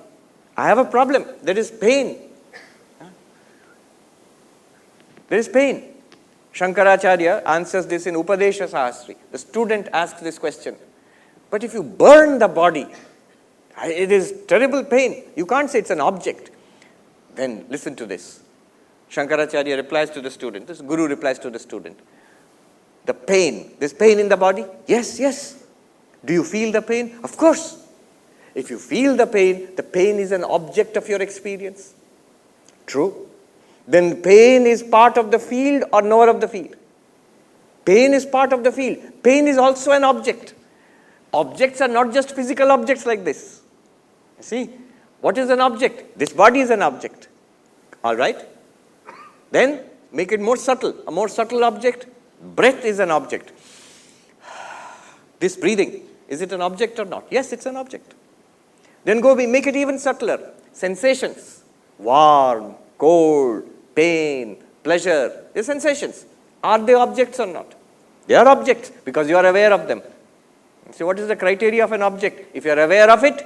I have a problem. There is pain. There is pain. Shankaracharya answers this in Upadesha Sahasri. The student asks this question. But if you burn the body, it is terrible pain. You can't say it's an object. Then listen to this. Shankaracharya replies to the student. This guru replies to the student. The pain. There's pain in the body? Yes, yes. Do you feel the pain? Of course. If you feel the pain is an object of your experience. True. Then pain is part of the field or knower of the field? Pain is part of the field. Pain is also an object. Objects are not just physical objects like this. You see, what is an object? This body is an object. All right? Then make it more subtle. A more subtle object. Breath is an object. This breathing, is it an object or not? Yes, it's an object. Then make it even subtler. Sensations. Warm, cold, pain, pleasure. They're sensations. Are they objects or not? They are objects because you are aware of them. So what is the criteria of an object? If you are aware of it,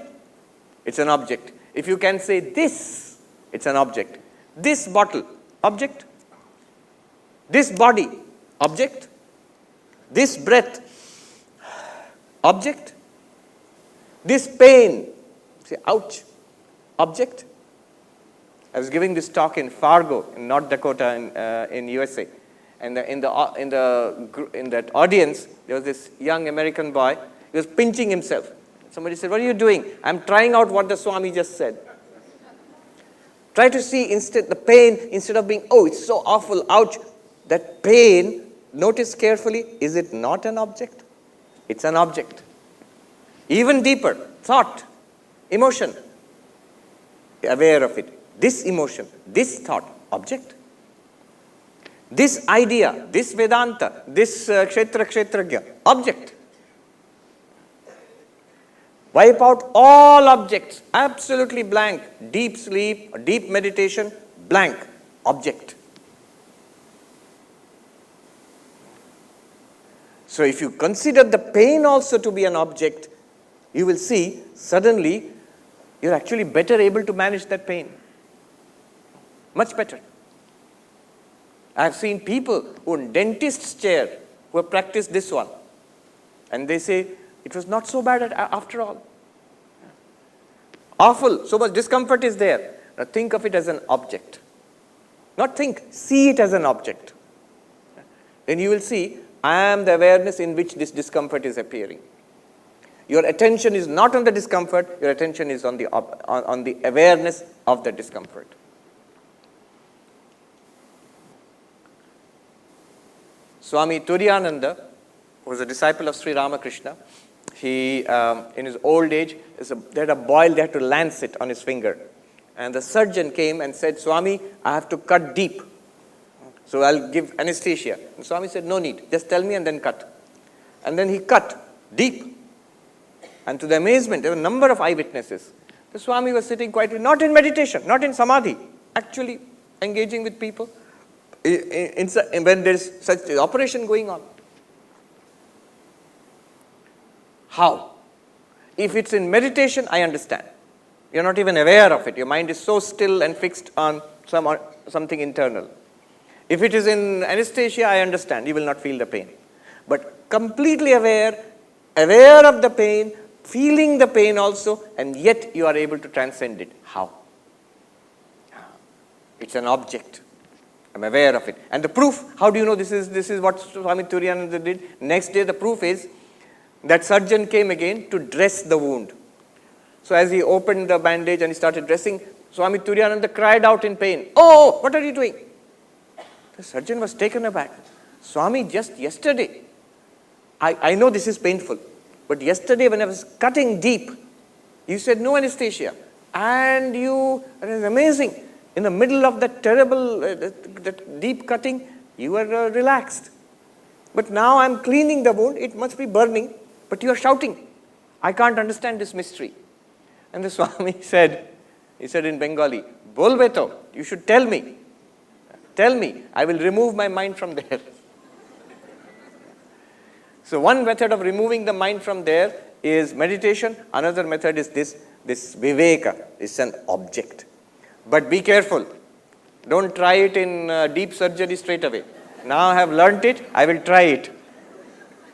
it's an object. If you can say this, it's an object. This bottle, object. This body, object. This breath, object. This pain, say, ouch, object. I was giving this talk in Fargo, in North Dakota, in USA, and in that audience there was this young American boy. He was pinching himself. Somebody said, "What are you doing?" "I'm trying out what the Swami just said." Try to see instead the pain instead of being, "Oh, it's so awful, ouch." That pain, notice carefully, is it not an object? It's an object. Even deeper, thought, emotion. Aware of it. This emotion, this thought, object. This idea, this Vedanta, this Kshetrajna, object. Wipe out all objects, absolutely blank. Deep sleep, deep meditation, blank, object. So if you consider the pain also to be an object, you will see suddenly you're actually better able to manage that pain. Much better. I've seen people who in dentist's chair who have practiced this one, and they say it was not so bad after all. Awful, so much discomfort is there. Now think of it as an object. Not think, see it as an object. Then you will see, I am the awareness in which this discomfort is appearing. Your attention is not on the discomfort, your attention is on the awareness of the discomfort. Swami Turiyananda was a disciple of Sri Ramakrishna. He, in his old age, they had a boil, they had to lance it on his finger. And the surgeon came and said, Swami, I have to cut deep. So I'll give anesthesia. And Swami said, no need, just tell me and then cut. And then he cut deep. And to the amazement, there were a number of eyewitnesses. The Swami was sitting quietly, not in meditation, not in samadhi, actually engaging with people when there is such an operation going on. How? If it's in meditation, I understand. You're not even aware of it. Your mind is so still and fixed on something internal. If it is in anesthesia, I understand. You will not feel the pain. But completely aware of the pain, feeling the pain also, and yet you are able to transcend it. How? It's an object. I'm aware of it. And the proof, how do you know this is what Swami Turiyananda did? Next day the proof is that surgeon came again to dress the wound. So as he opened the bandage and he started dressing, Swami Turiyananda cried out in pain, oh, what are you doing? The surgeon was taken aback. Swami, just yesterday, I know this is painful, but yesterday when I was cutting deep, you said no anesthesia. And it was amazing. In the middle of that terrible, that deep cutting, you were relaxed. But now I'm cleaning the wound, it must be burning, but you are shouting. I can't understand this mystery. And the Swami said, he said in Bengali, Bolbe to, you should tell me. Tell me, I will remove my mind from there. So one method of removing the mind from there is meditation. Another method is this viveka, is an object. But be careful. Don't try it in deep surgery straight away. Now I have learnt it, I will try it.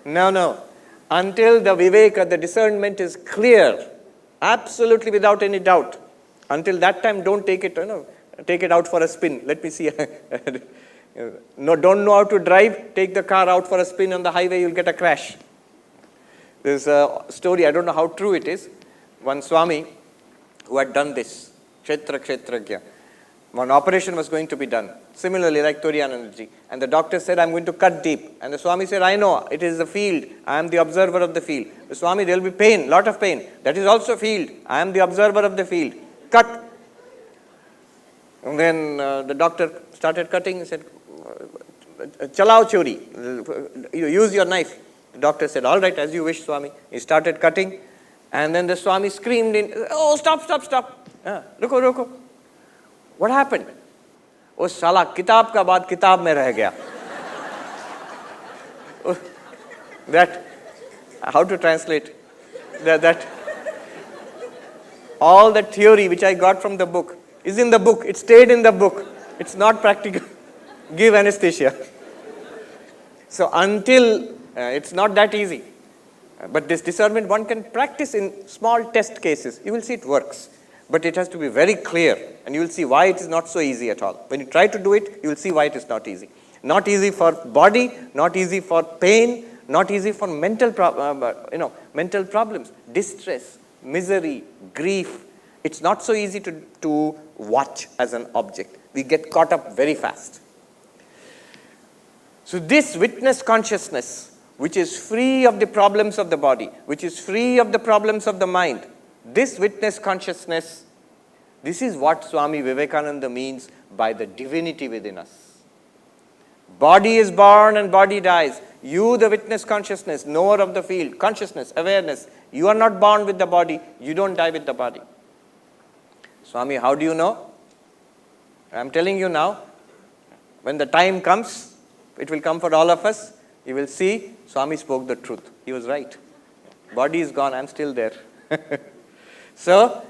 No. Until the viveka, the discernment is clear, absolutely without any doubt. Until that time, don't take it, take it out for a spin. Let me see. Don't know how to drive, take the car out for a spin on the highway, you'll get a crash. There's a story, I don't know how true it is. One Swami who had done this, Kshetragya. One operation was going to be done, similarly like Turiyanandaji. And the doctor said, I'm going to cut deep. And the Swami said, I know, it is the field. I am the observer of the field. The Swami, there will be pain, lot of pain. That is also field. I am the observer of the field. Cut. And then the doctor started cutting and said, Chalao churi, use your knife. The doctor said, all right, as you wish, Swami. He started cutting. And then the Swami screamed in, oh, stop. Ruko. What happened? Oh, sala, kitab ka baad kitab mein reh gaya. That, how to translate? That all the theory which I got from the book is in the book. It stayed in the book. It's not practical. Give anesthesia. So until, it's not that easy. But this discernment one can practice in small test cases. You will see it works. But it has to be very clear, and you will see why it is not so easy at all. When you try to do it, you will see why it is not easy. Not easy for body, not easy for pain, not easy for mental problems, distress, misery, grief. It's not so easy to watch as an object. We get caught up very fast. So this witness consciousness, which is free of the problems of the body, which is free of the problems of the mind, this witness consciousness, this is what Swami Vivekananda means by the divinity within us. Body is born and body dies. You, the witness consciousness, knower of the field, consciousness, awareness, you are not born with the body, you don't die with the body. Swami, how do you know? I'm telling you now, when the time comes, it will come for all of us, you will see Swami spoke the truth. He was right. Body is gone, I am still there. So,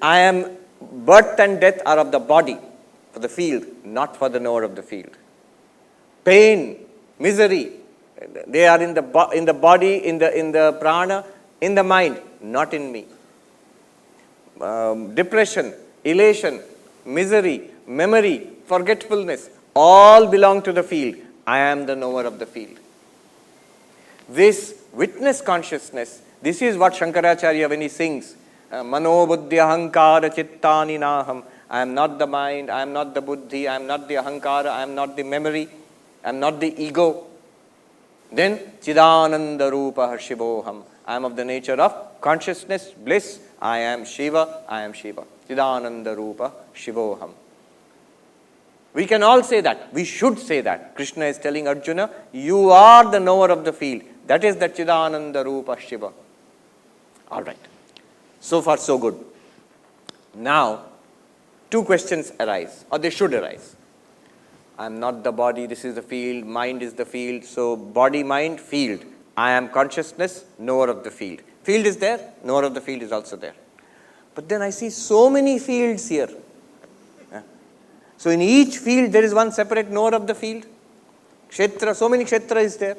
I am, birth and death are of the body, for the field, not for the knower of the field. Pain, misery, they are in the body, in the prana, in the mind, not in me. Depression, elation, misery, memory, forgetfulness, all belong to the field. I am the knower of the field. This witness consciousness, this is what Shankaracharya, when he sings, Mano buddhi ahankara chittani naham. I am not the mind, I am not the buddhi, I am not the ahankara, I am not the memory, I am not the ego. Then Chidananda Rupa Shivoham. I am of the nature of consciousness, bliss. I am Shiva, I am Shiva. Chidananda Rupa Shivoham. We can all say that. We should say that. Krishna is telling Arjuna, you are the knower of the field. That is the Chidananda Rupa Shiva. All right. So far, so good. Now, two questions arise, or they should arise. I am not the body, this is the field, mind is the field. So, body, mind, field. I am consciousness, knower of the field. Field is there, knower of the field is also there. But then I see so many fields here. So, in each field, there is one separate knower of the field. Kshetra, so many kshetra is there.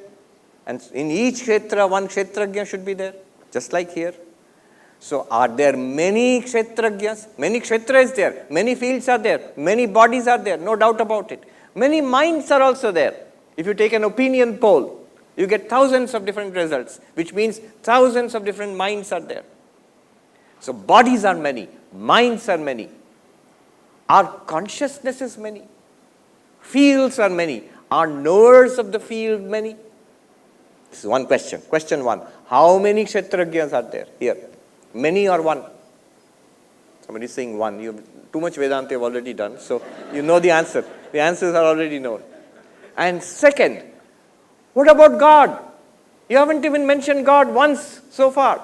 And in each kshetra, one kshetragya should be there, just like here. So, are there many kshetragyas? Many kshetra is there. Many fields are there. Many bodies are there. No doubt about it. Many minds are also there. If you take an opinion poll, you get thousands of different results, which means thousands of different minds are there. So, bodies are many. Minds are many. Our consciousness is many. Fields are many. Are knowers of the field many? This is one question. Question one. How many kshetragyas are there here? Many or one? Somebody is saying one. You have too much Vedanta you have already done, so you know the answer. The answers are already known. And second, what about God? You haven't even mentioned God once so far.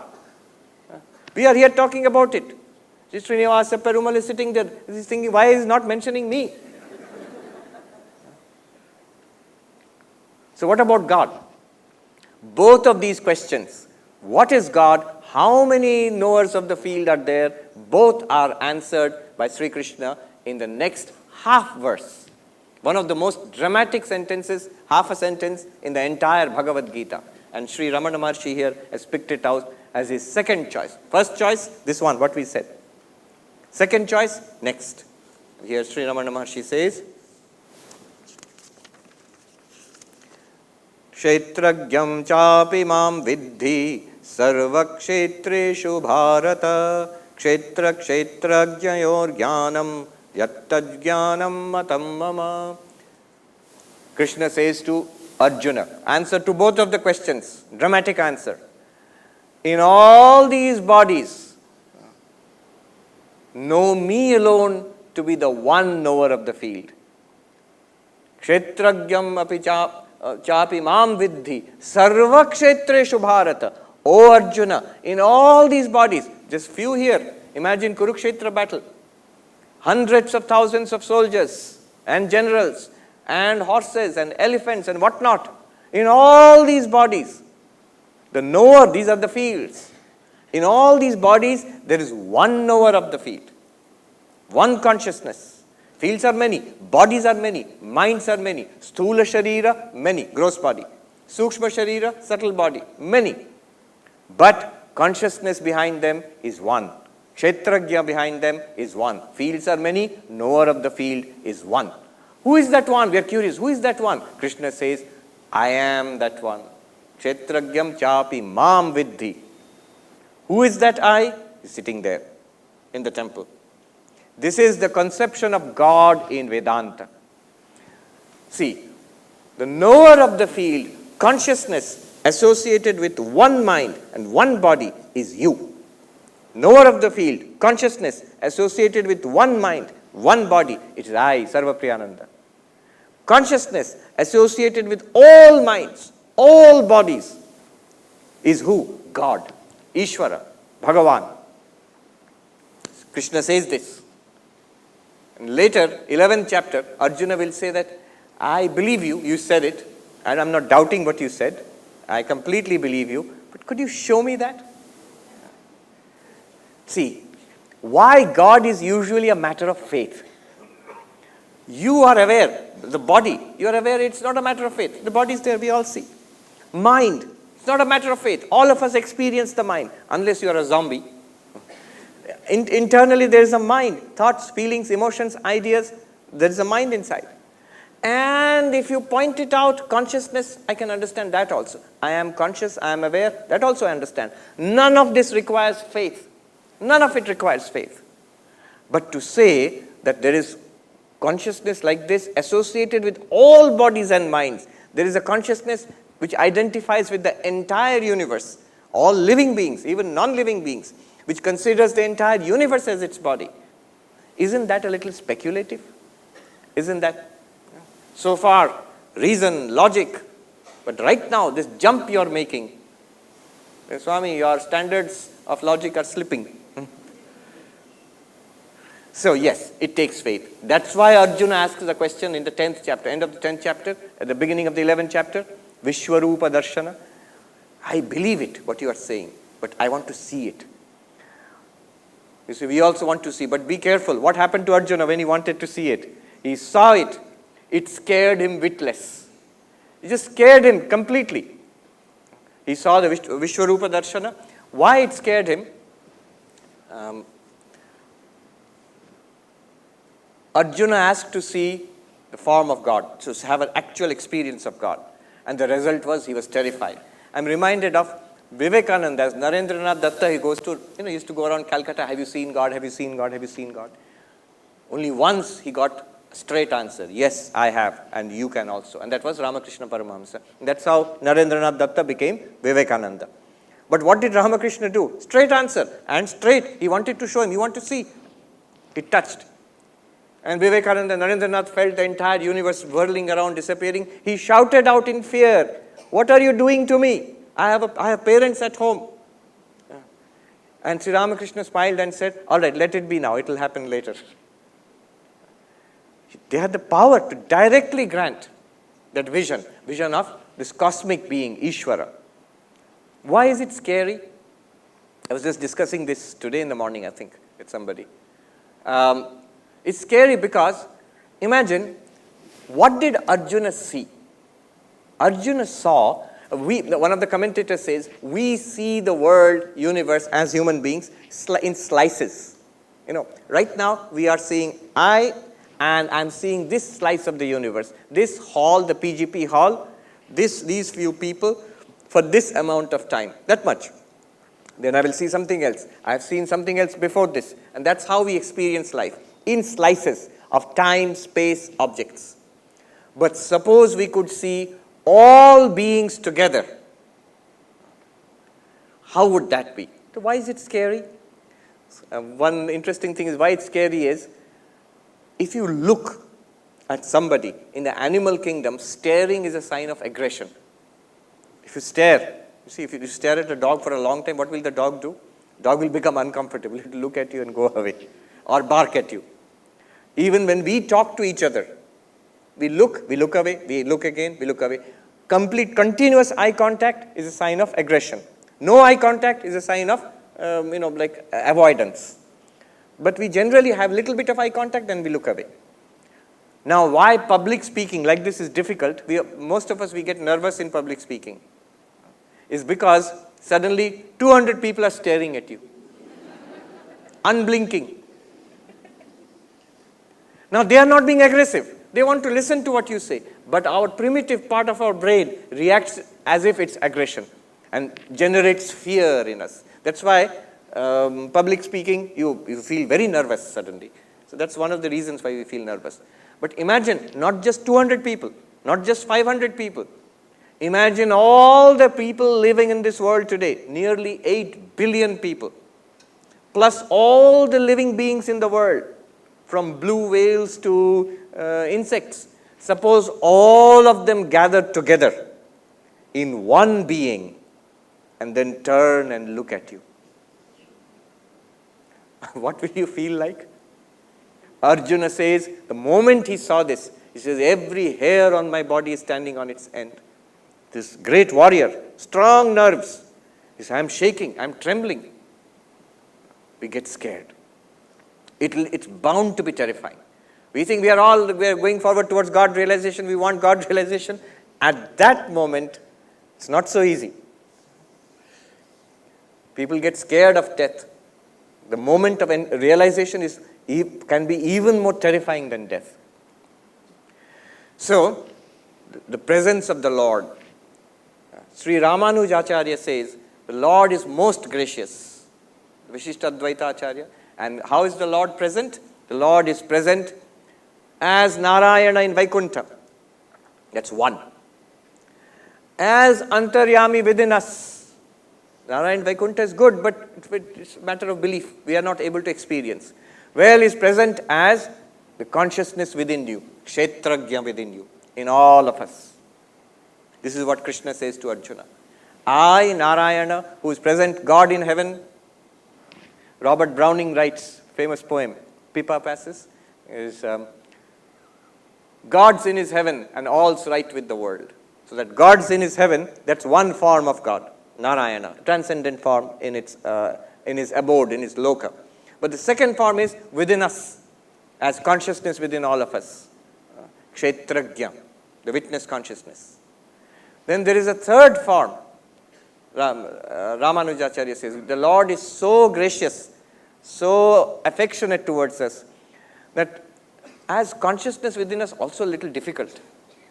We are here talking about it. Srinivasa Perumal is sitting there. He's thinking, why is he not mentioning me? So what about God? Both of these questions, what is God? How many knowers of the field are there? Both are answered by Sri Krishna in the next half verse. One of the most dramatic sentences, half a sentence in the entire Bhagavad Gita. And Sri Ramana Maharshi here has picked it out as his second choice. First choice, this one, what we said. Second choice, next. Here Sri Ramana Maharshi says, Kshetragyam chapi mam vidhi sarvakshetreshu bharata kshetra kshetrajnayor jnanam yattajnanam matam mama. Krishna says to Arjuna, answer to both of the questions, dramatic answer. In all these bodies, know me alone to be the one knower of the field. Kshetragyam api chapi mam vidhi sarva kshetreshu bharata. O Arjuna, in all these bodies, just few here, imagine Kurukshetra battle. Hundreds of thousands of soldiers and generals and horses and elephants and whatnot. In all these bodies, the knower, these are the fields. In all these bodies, there is one knower of the field. One consciousness. Fields are many, bodies are many, minds are many. Sthula Sharira, many, gross body. Sukshma Sharira, subtle body, many. But consciousness behind them is one. Kshetragya behind them is one. Fields are many, knower of the field is one. Who is that one? We are curious. Who is that one? Krishna says, I am that one. Kshetragyam chapi mam vidhi. Who is that I? He's sitting there in the temple. This is the conception of God in Vedanta. See, the knower of the field, consciousness associated with one mind and one body is you. Knower of the field, consciousness associated with one mind, one body, it is I, Sarvapriyananda. Consciousness associated with all minds, all bodies is who? God, Ishvara, Bhagavan. Krishna says this. And later, 11th chapter, Arjuna will say that, I believe you, you said it, And I'm not doubting what you said. I completely believe you. But could you show me that? See, why God is usually a matter of faith. You are aware, the body, you are aware it's not a matter of faith. The body is there, we all see. Mind, it's not a matter of faith. All of us experience the mind, unless you are a zombie. Internally there is a mind, thoughts, feelings, emotions, ideas, there is a mind inside. And if you point it out, consciousness, I can understand that also. I am conscious, I am aware, that also I understand. None of this requires faith. None of it requires faith. But to say that there is consciousness like this associated with all bodies and minds, there is a consciousness which identifies with the entire universe, all living beings, even non-living beings, which considers the entire universe as its body. Isn't that a little speculative? Isn't that? So far, reason, logic, but right now, this jump you're making, Swami, your standards of logic are slipping. So yes, it takes faith. That's why Arjuna asks the question in the 10th chapter, end of the 10th chapter, at the beginning of the 11th chapter, Vishwarupa Darshana. I believe it, what you are saying, but I want to see it. You see, we also want to see, but be careful. What happened to Arjuna when he wanted to see it? He saw it. It scared him witless. It just scared him completely. He saw the Vishwarupa Darshana. Why it scared him? Arjuna asked to see the form of God, to have an actual experience of God. And the result was he was terrified. I'm reminded of Vivekananda, as Narendranath Datta, he goes to, used to go around Calcutta, have you seen God, have you seen God, have you seen God? Only once he got a straight answer, yes, I have, and you can also. And that was Ramakrishna Paramahamsa. That's how Narendranath Datta became Vivekananda. But what did Ramakrishna do? Straight answer, and straight. He wanted to show him, he wanted to see. It touched. And Vivekananda, Narendranath felt the entire universe whirling around, disappearing. He shouted out in fear, what are you doing to me? I have parents at home. And Sri Ramakrishna smiled and said, all right, let it be now. It will happen later. They had the power to directly grant that vision of this cosmic being, Ishvara. Why is it scary? I was just discussing this today in the morning, I think, with somebody. It's scary because, imagine, what did Arjuna see? Arjuna saw, one of the commentators says, we see the world, universe as human beings in slices. Right now we are seeing and I'm seeing this slice of the universe, this hall, the PGP Hall, these few people for this amount of time, that much. Then I will see something else. I have seen something else before this. And that's how we experience life, in slices of time, space, objects. But suppose we could see all beings together. How would that be? So why is it scary? One interesting thing is why it's scary is, if you look at somebody in the animal kingdom, staring is a sign of aggression. If you stare, if you stare at a dog for a long time, what will the dog do? Dog will become uncomfortable. It will look at you and go away or bark at you. Even when we talk to each other, we look away, we look again, we look away. Complete, continuous eye contact is a sign of aggression. No eye contact is a sign of, avoidance. But we generally have a little bit of eye contact, then we look away. Now, why public speaking like this is difficult, most of us, we get nervous in public speaking, is because suddenly 200 people are staring at you, unblinking. Now, they are not being aggressive. They want to listen to what you say. But our primitive part of our brain reacts as if it's aggression and generates fear in us. That's why public speaking, you feel very nervous suddenly. So that's one of the reasons why we feel nervous. But imagine not just 200 people, not just 500 people. Imagine all the people living in this world today, nearly 8 billion people, plus all the living beings in the world, from blue whales to insects. Suppose all of them gathered together in one being and then turn and look at you. What will you feel like? Arjuna says, the moment he saw this, he says, every hair on my body is standing on its end. this great warrior, strong nerves. He says, I'm shaking, I'm trembling. We get scared. It's bound to be terrifying. We think we are going forward towards God realization, we want God realization. At that moment, it's not so easy. People get scared of death. The moment of realization can be even more terrifying than death. So, the presence of the Lord. Sri Ramanujacharya says, the Lord is most gracious. Vishishtadvaita Acharya. And how is the Lord present? The Lord is present as Narayana in Vaikuntha. That's one. As Antaryami within us. Narayana Vaikuntha is good, but it's a matter of belief. We are not able to experience. Well, is present as the consciousness within you, Kshetragya within you, in all of us. This is what Krishna says to Arjuna. I, Narayana, who is present, God in heaven. Robert Browning writes, famous poem, Pippa Passes, is God's in his heaven and all's right with the world. So that God's in his heaven, that's one form of God, Narayana, transcendent form in his abode, in his loka. But the second form is within us, as consciousness within all of us, Kshetragya, the witness consciousness. Then there is a third form. Ramanujacharya says, the Lord is so gracious, so affectionate towards us, that as consciousness within us, also a little difficult,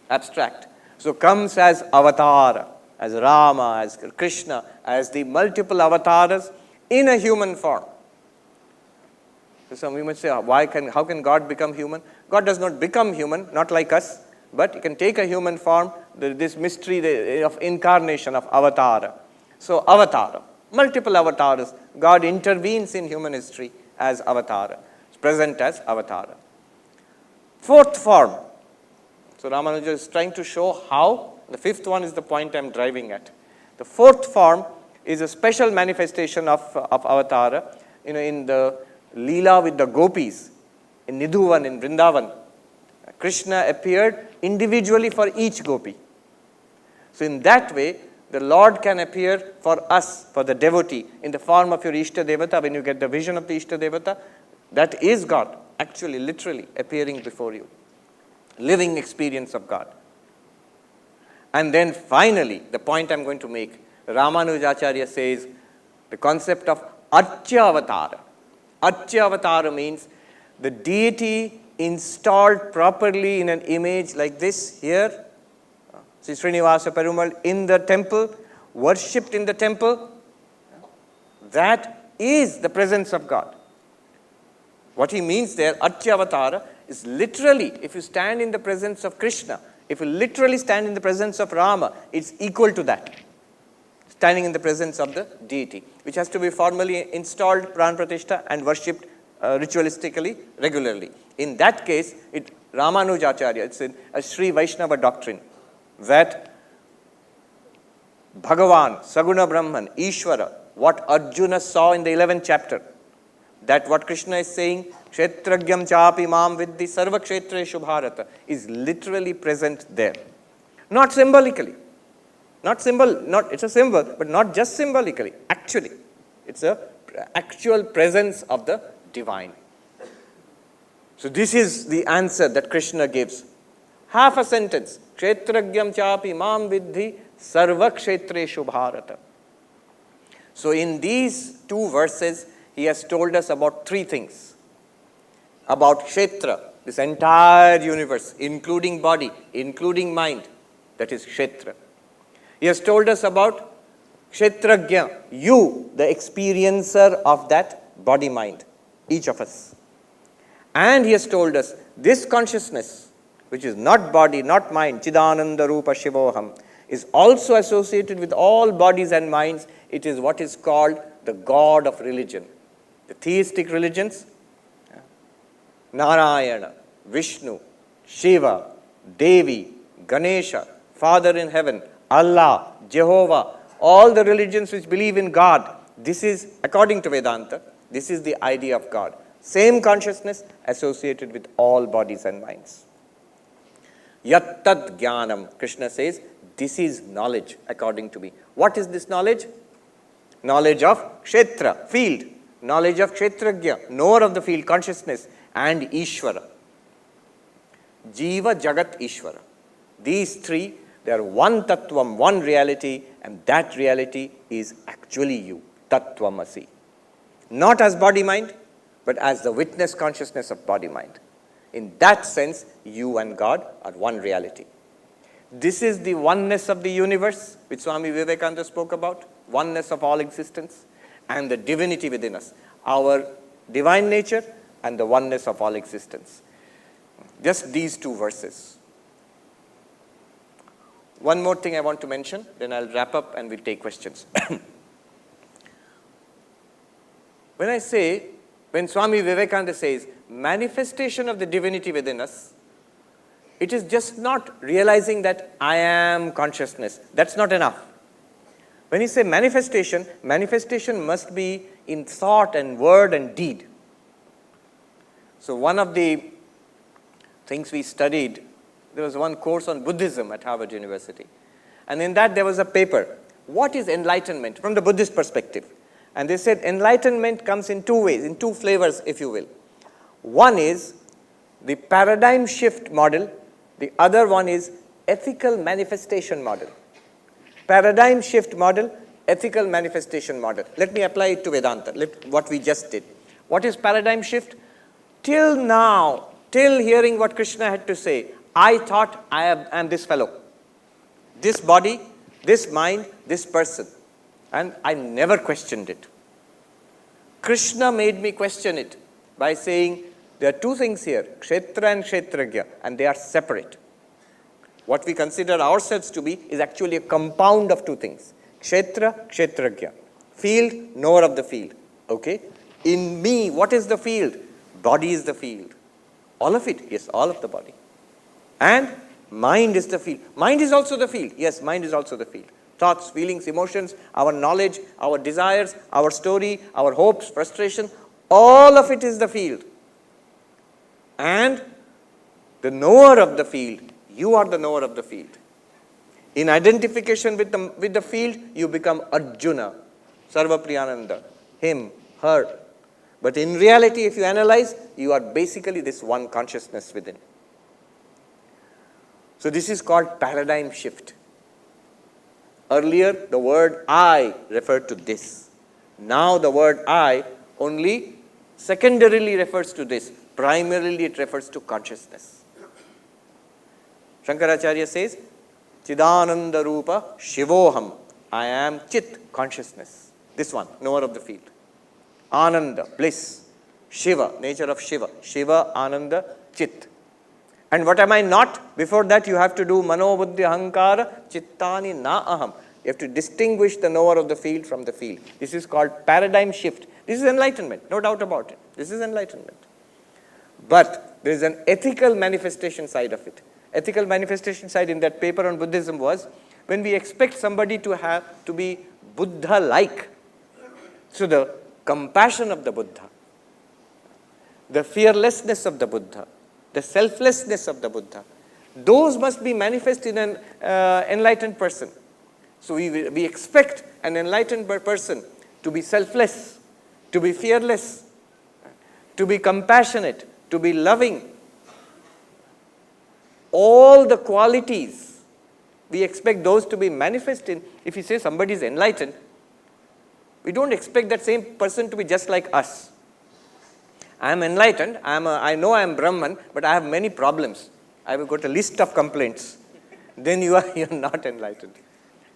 abstract. So comes as avatar, as Rama, as Krishna, as the multiple avatars in a human form. So some people say, how can God become human? God does not become human, not like us, but he can take a human form, this mystery of incarnation, of avatar. So avatar, multiple avatars, God intervenes in human history as avatar, present as avatar. Fourth form. So Ramanuja is trying to show how, the fifth one is the point I'm driving at. The fourth form is a special manifestation of avatar, in the Leela with the gopis, in Nidhuvan, in Vrindavan. Krishna appeared individually for each gopi. So in that way, the Lord can appear for us, for the devotee, in the form of your Ishta Devata. When you get the vision of the Ishta Devata, that is God, actually, literally appearing before you. Living experience of God. And then finally, the point I'm going to make, Ramanujacharya says, the concept of Archya-avatara. Archya-avatara means the deity installed properly in an image like this here, Sri Srinivasa Perumal in the temple, worshipped in the temple, that is the presence of God. What he means there, Archya-avatara, is literally, if you stand in the presence of Krishna, if you literally stand in the presence of Rama, it's equal to that. Standing in the presence of the deity, which has to be formally installed, Pran Pratishtha, and worshipped ritualistically, regularly. In that case, Ramanujacharya, it's in a Sri Vaishnava doctrine, that Bhagavan, Saguna Brahman, Ishvara, what Arjuna saw in the 11th chapter, that what Krishna is saying, Kshetragyam chapi mam vidhi sarva kshetreshu bharata, is literally present there. Not symbolically. It's a symbol, but not just symbolically. Actually, it's a actual presence of the divine. So this is the answer that Krishna gives. Half a sentence. Kshetragyam chapi mam vidhi sarva kshetreshu bharata. So in these two verses, he has told us about three things. About Kshetra, this entire universe, including body, including mind, that is Kshetra. He has told us about Kshetragya, you, the experiencer of that body-mind, each of us. And he has told us this consciousness, which is not body, not mind, Chidananda Rupa Shivoham, is also associated with all bodies and minds. It is what is called the God of religion. The theistic religions, Narayana, Vishnu, Shiva, Devi, Ganesha, Father in heaven, Allah, Jehovah, all the religions which believe in God, this is, according to Vedanta, this is the idea of God. Same consciousness associated with all bodies and minds. Yattad Jnanam, Krishna says, This is knowledge, according to me. What is this knowledge? Knowledge of Kshetra, field. Knowledge of Kshetragya, knower of the field, consciousness, and Ishvara. Jiva, Jagat, Ishvara. These three, they are one Tattvam, one reality, and that reality is actually you, Tattvamasi. Not as body-mind, but as the witness consciousness of body-mind. In that sense, you and God are one reality. This is the oneness of the universe, which Swami Vivekananda spoke about, oneness of all existence, and the divinity within us, our divine nature and the oneness of all existence. Just these two verses. One more thing I want to mention, then I'll wrap up and we'll take questions. When Swami Vivekananda says, manifestation of the divinity within us, it is just not realizing that I am consciousness. That's not enough. When you say manifestation, manifestation must be in thought and word and deed. So one of the things we studied, there was one course on Buddhism at Harvard University. And in that there was a paper, what is enlightenment from the Buddhist perspective? And they said enlightenment comes in two ways, in two flavors, if you will. One is the paradigm shift model. The other one is ethical manifestation model. Paradigm shift model, ethical manifestation model. Let me apply it to Vedanta, what we just did. What is paradigm shift? Till now, till hearing what Krishna had to say, I thought I am this fellow, this body, this mind, this person. And I never questioned it. Krishna made me question it by saying, there are two things here, Kshetra and Kshetragya, and they are separate. What we consider ourselves to be is actually a compound of two things. Kshetra, Kshetragya. Field, knower of the field. Okay? In me, what is the field? Body is the field. All of it? Yes, all of the body. And mind is the field. Mind is also the field. Yes, mind is also the field. Thoughts, feelings, emotions, our knowledge, our desires, our story, our hopes, frustration, all of it is the field. And the knower of the field, you are the knower of the field. In identification with the field, you become Arjuna, Sarvapriyananda, him, her. But in reality, if you analyze, you are basically this one consciousness within. So this is called paradigm shift. Earlier, the word I referred to this. Now the word I only secondarily refers to this. Primarily it refers to consciousness. Shankaracharya says, Chidananda Rupa Shivoham. I am Chit, consciousness. This one, knower of the field. Ananda, bliss. Shiva, nature of Shiva. Shiva, Ananda, Chit. And what am I not? Before that you have to do Mano Buddhi Ahankara Chittani Na Aham. You have to distinguish the knower of the field from the field. This is called paradigm shift. This is enlightenment, no doubt about it. This is enlightenment. But there is an ethical manifestation side of it. Ethical manifestation side in that paper on Buddhism was when we expect somebody to be Buddha-like. So the compassion of the Buddha, the fearlessness of the Buddha, the selflessness of the Buddha, those must be manifest in an enlightened person. So we expect an enlightened person to be selfless, to be fearless, to be compassionate, to be loving. All the qualities, we expect those to be manifest in. If you say somebody is enlightened, we don't expect that same person to be just like us. I am enlightened, I know I am Brahman, but I have many problems. I have got a list of complaints. Then you are not enlightened.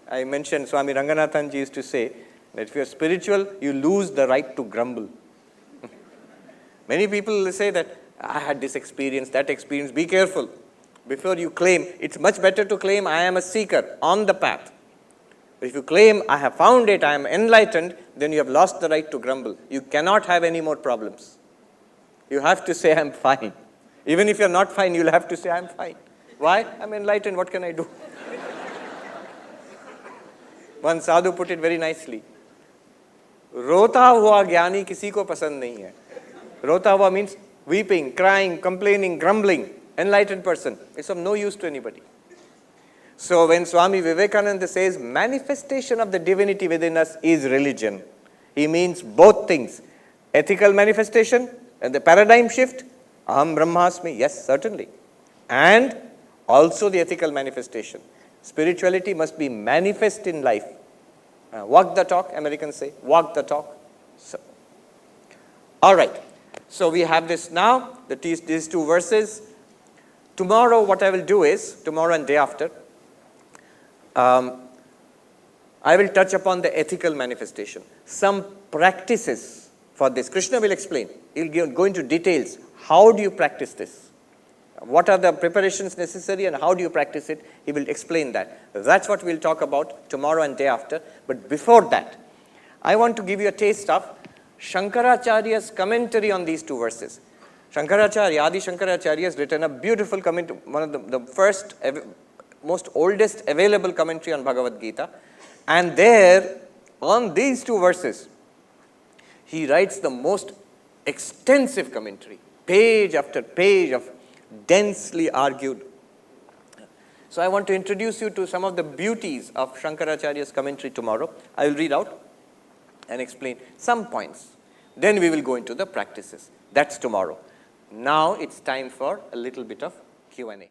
I mentioned Swami Ranganathanji used to say that if you are spiritual, you lose the right to grumble. Many people say that I had this experience, that experience. Be careful. Before you claim, it's much better to claim I am a seeker on the path. But if you claim I have found it, I am enlightened, then you have lost the right to grumble. You cannot have any more problems. You have to say I am fine. Even if you are not fine, you will have to say I am fine. Why? I am enlightened, what can I do? One sadhu put it very nicely. Rota hua gyani kisi ko pasand nahi hai. Rota hua means weeping, crying, complaining, grumbling. Enlightened person. It's of no use to anybody. So when Swami Vivekananda says manifestation of the divinity within us is religion, he means both things. Ethical manifestation and the paradigm shift, Aham Brahmasmi, yes, certainly. And also the ethical manifestation. Spirituality must be manifest in life. Walk the talk, Americans say, walk the talk. So, all right. So we have this now, these two verses. Tomorrow what I will do is, tomorrow and day after, I will touch upon the ethical manifestation. Some practices for this. Krishna will explain. He will go into details. How do you practice this? What are the preparations necessary and how do you practice it? He will explain that. That's what we'll talk about tomorrow and day after. But before that, I want to give you a taste of Shankaracharya's commentary on these two verses. Shankaracharya, Adi Shankaracharya has written a beautiful commentary, one of the first, most oldest available commentary on Bhagavad Gita. And there, on these two verses, he writes the most extensive commentary, page after page of densely argued. So I want to introduce you to some of the beauties of Shankaracharya's commentary tomorrow. I will read out and explain some points. Then we will go into the practices. That's tomorrow. Now it's time for a little bit of Q&A.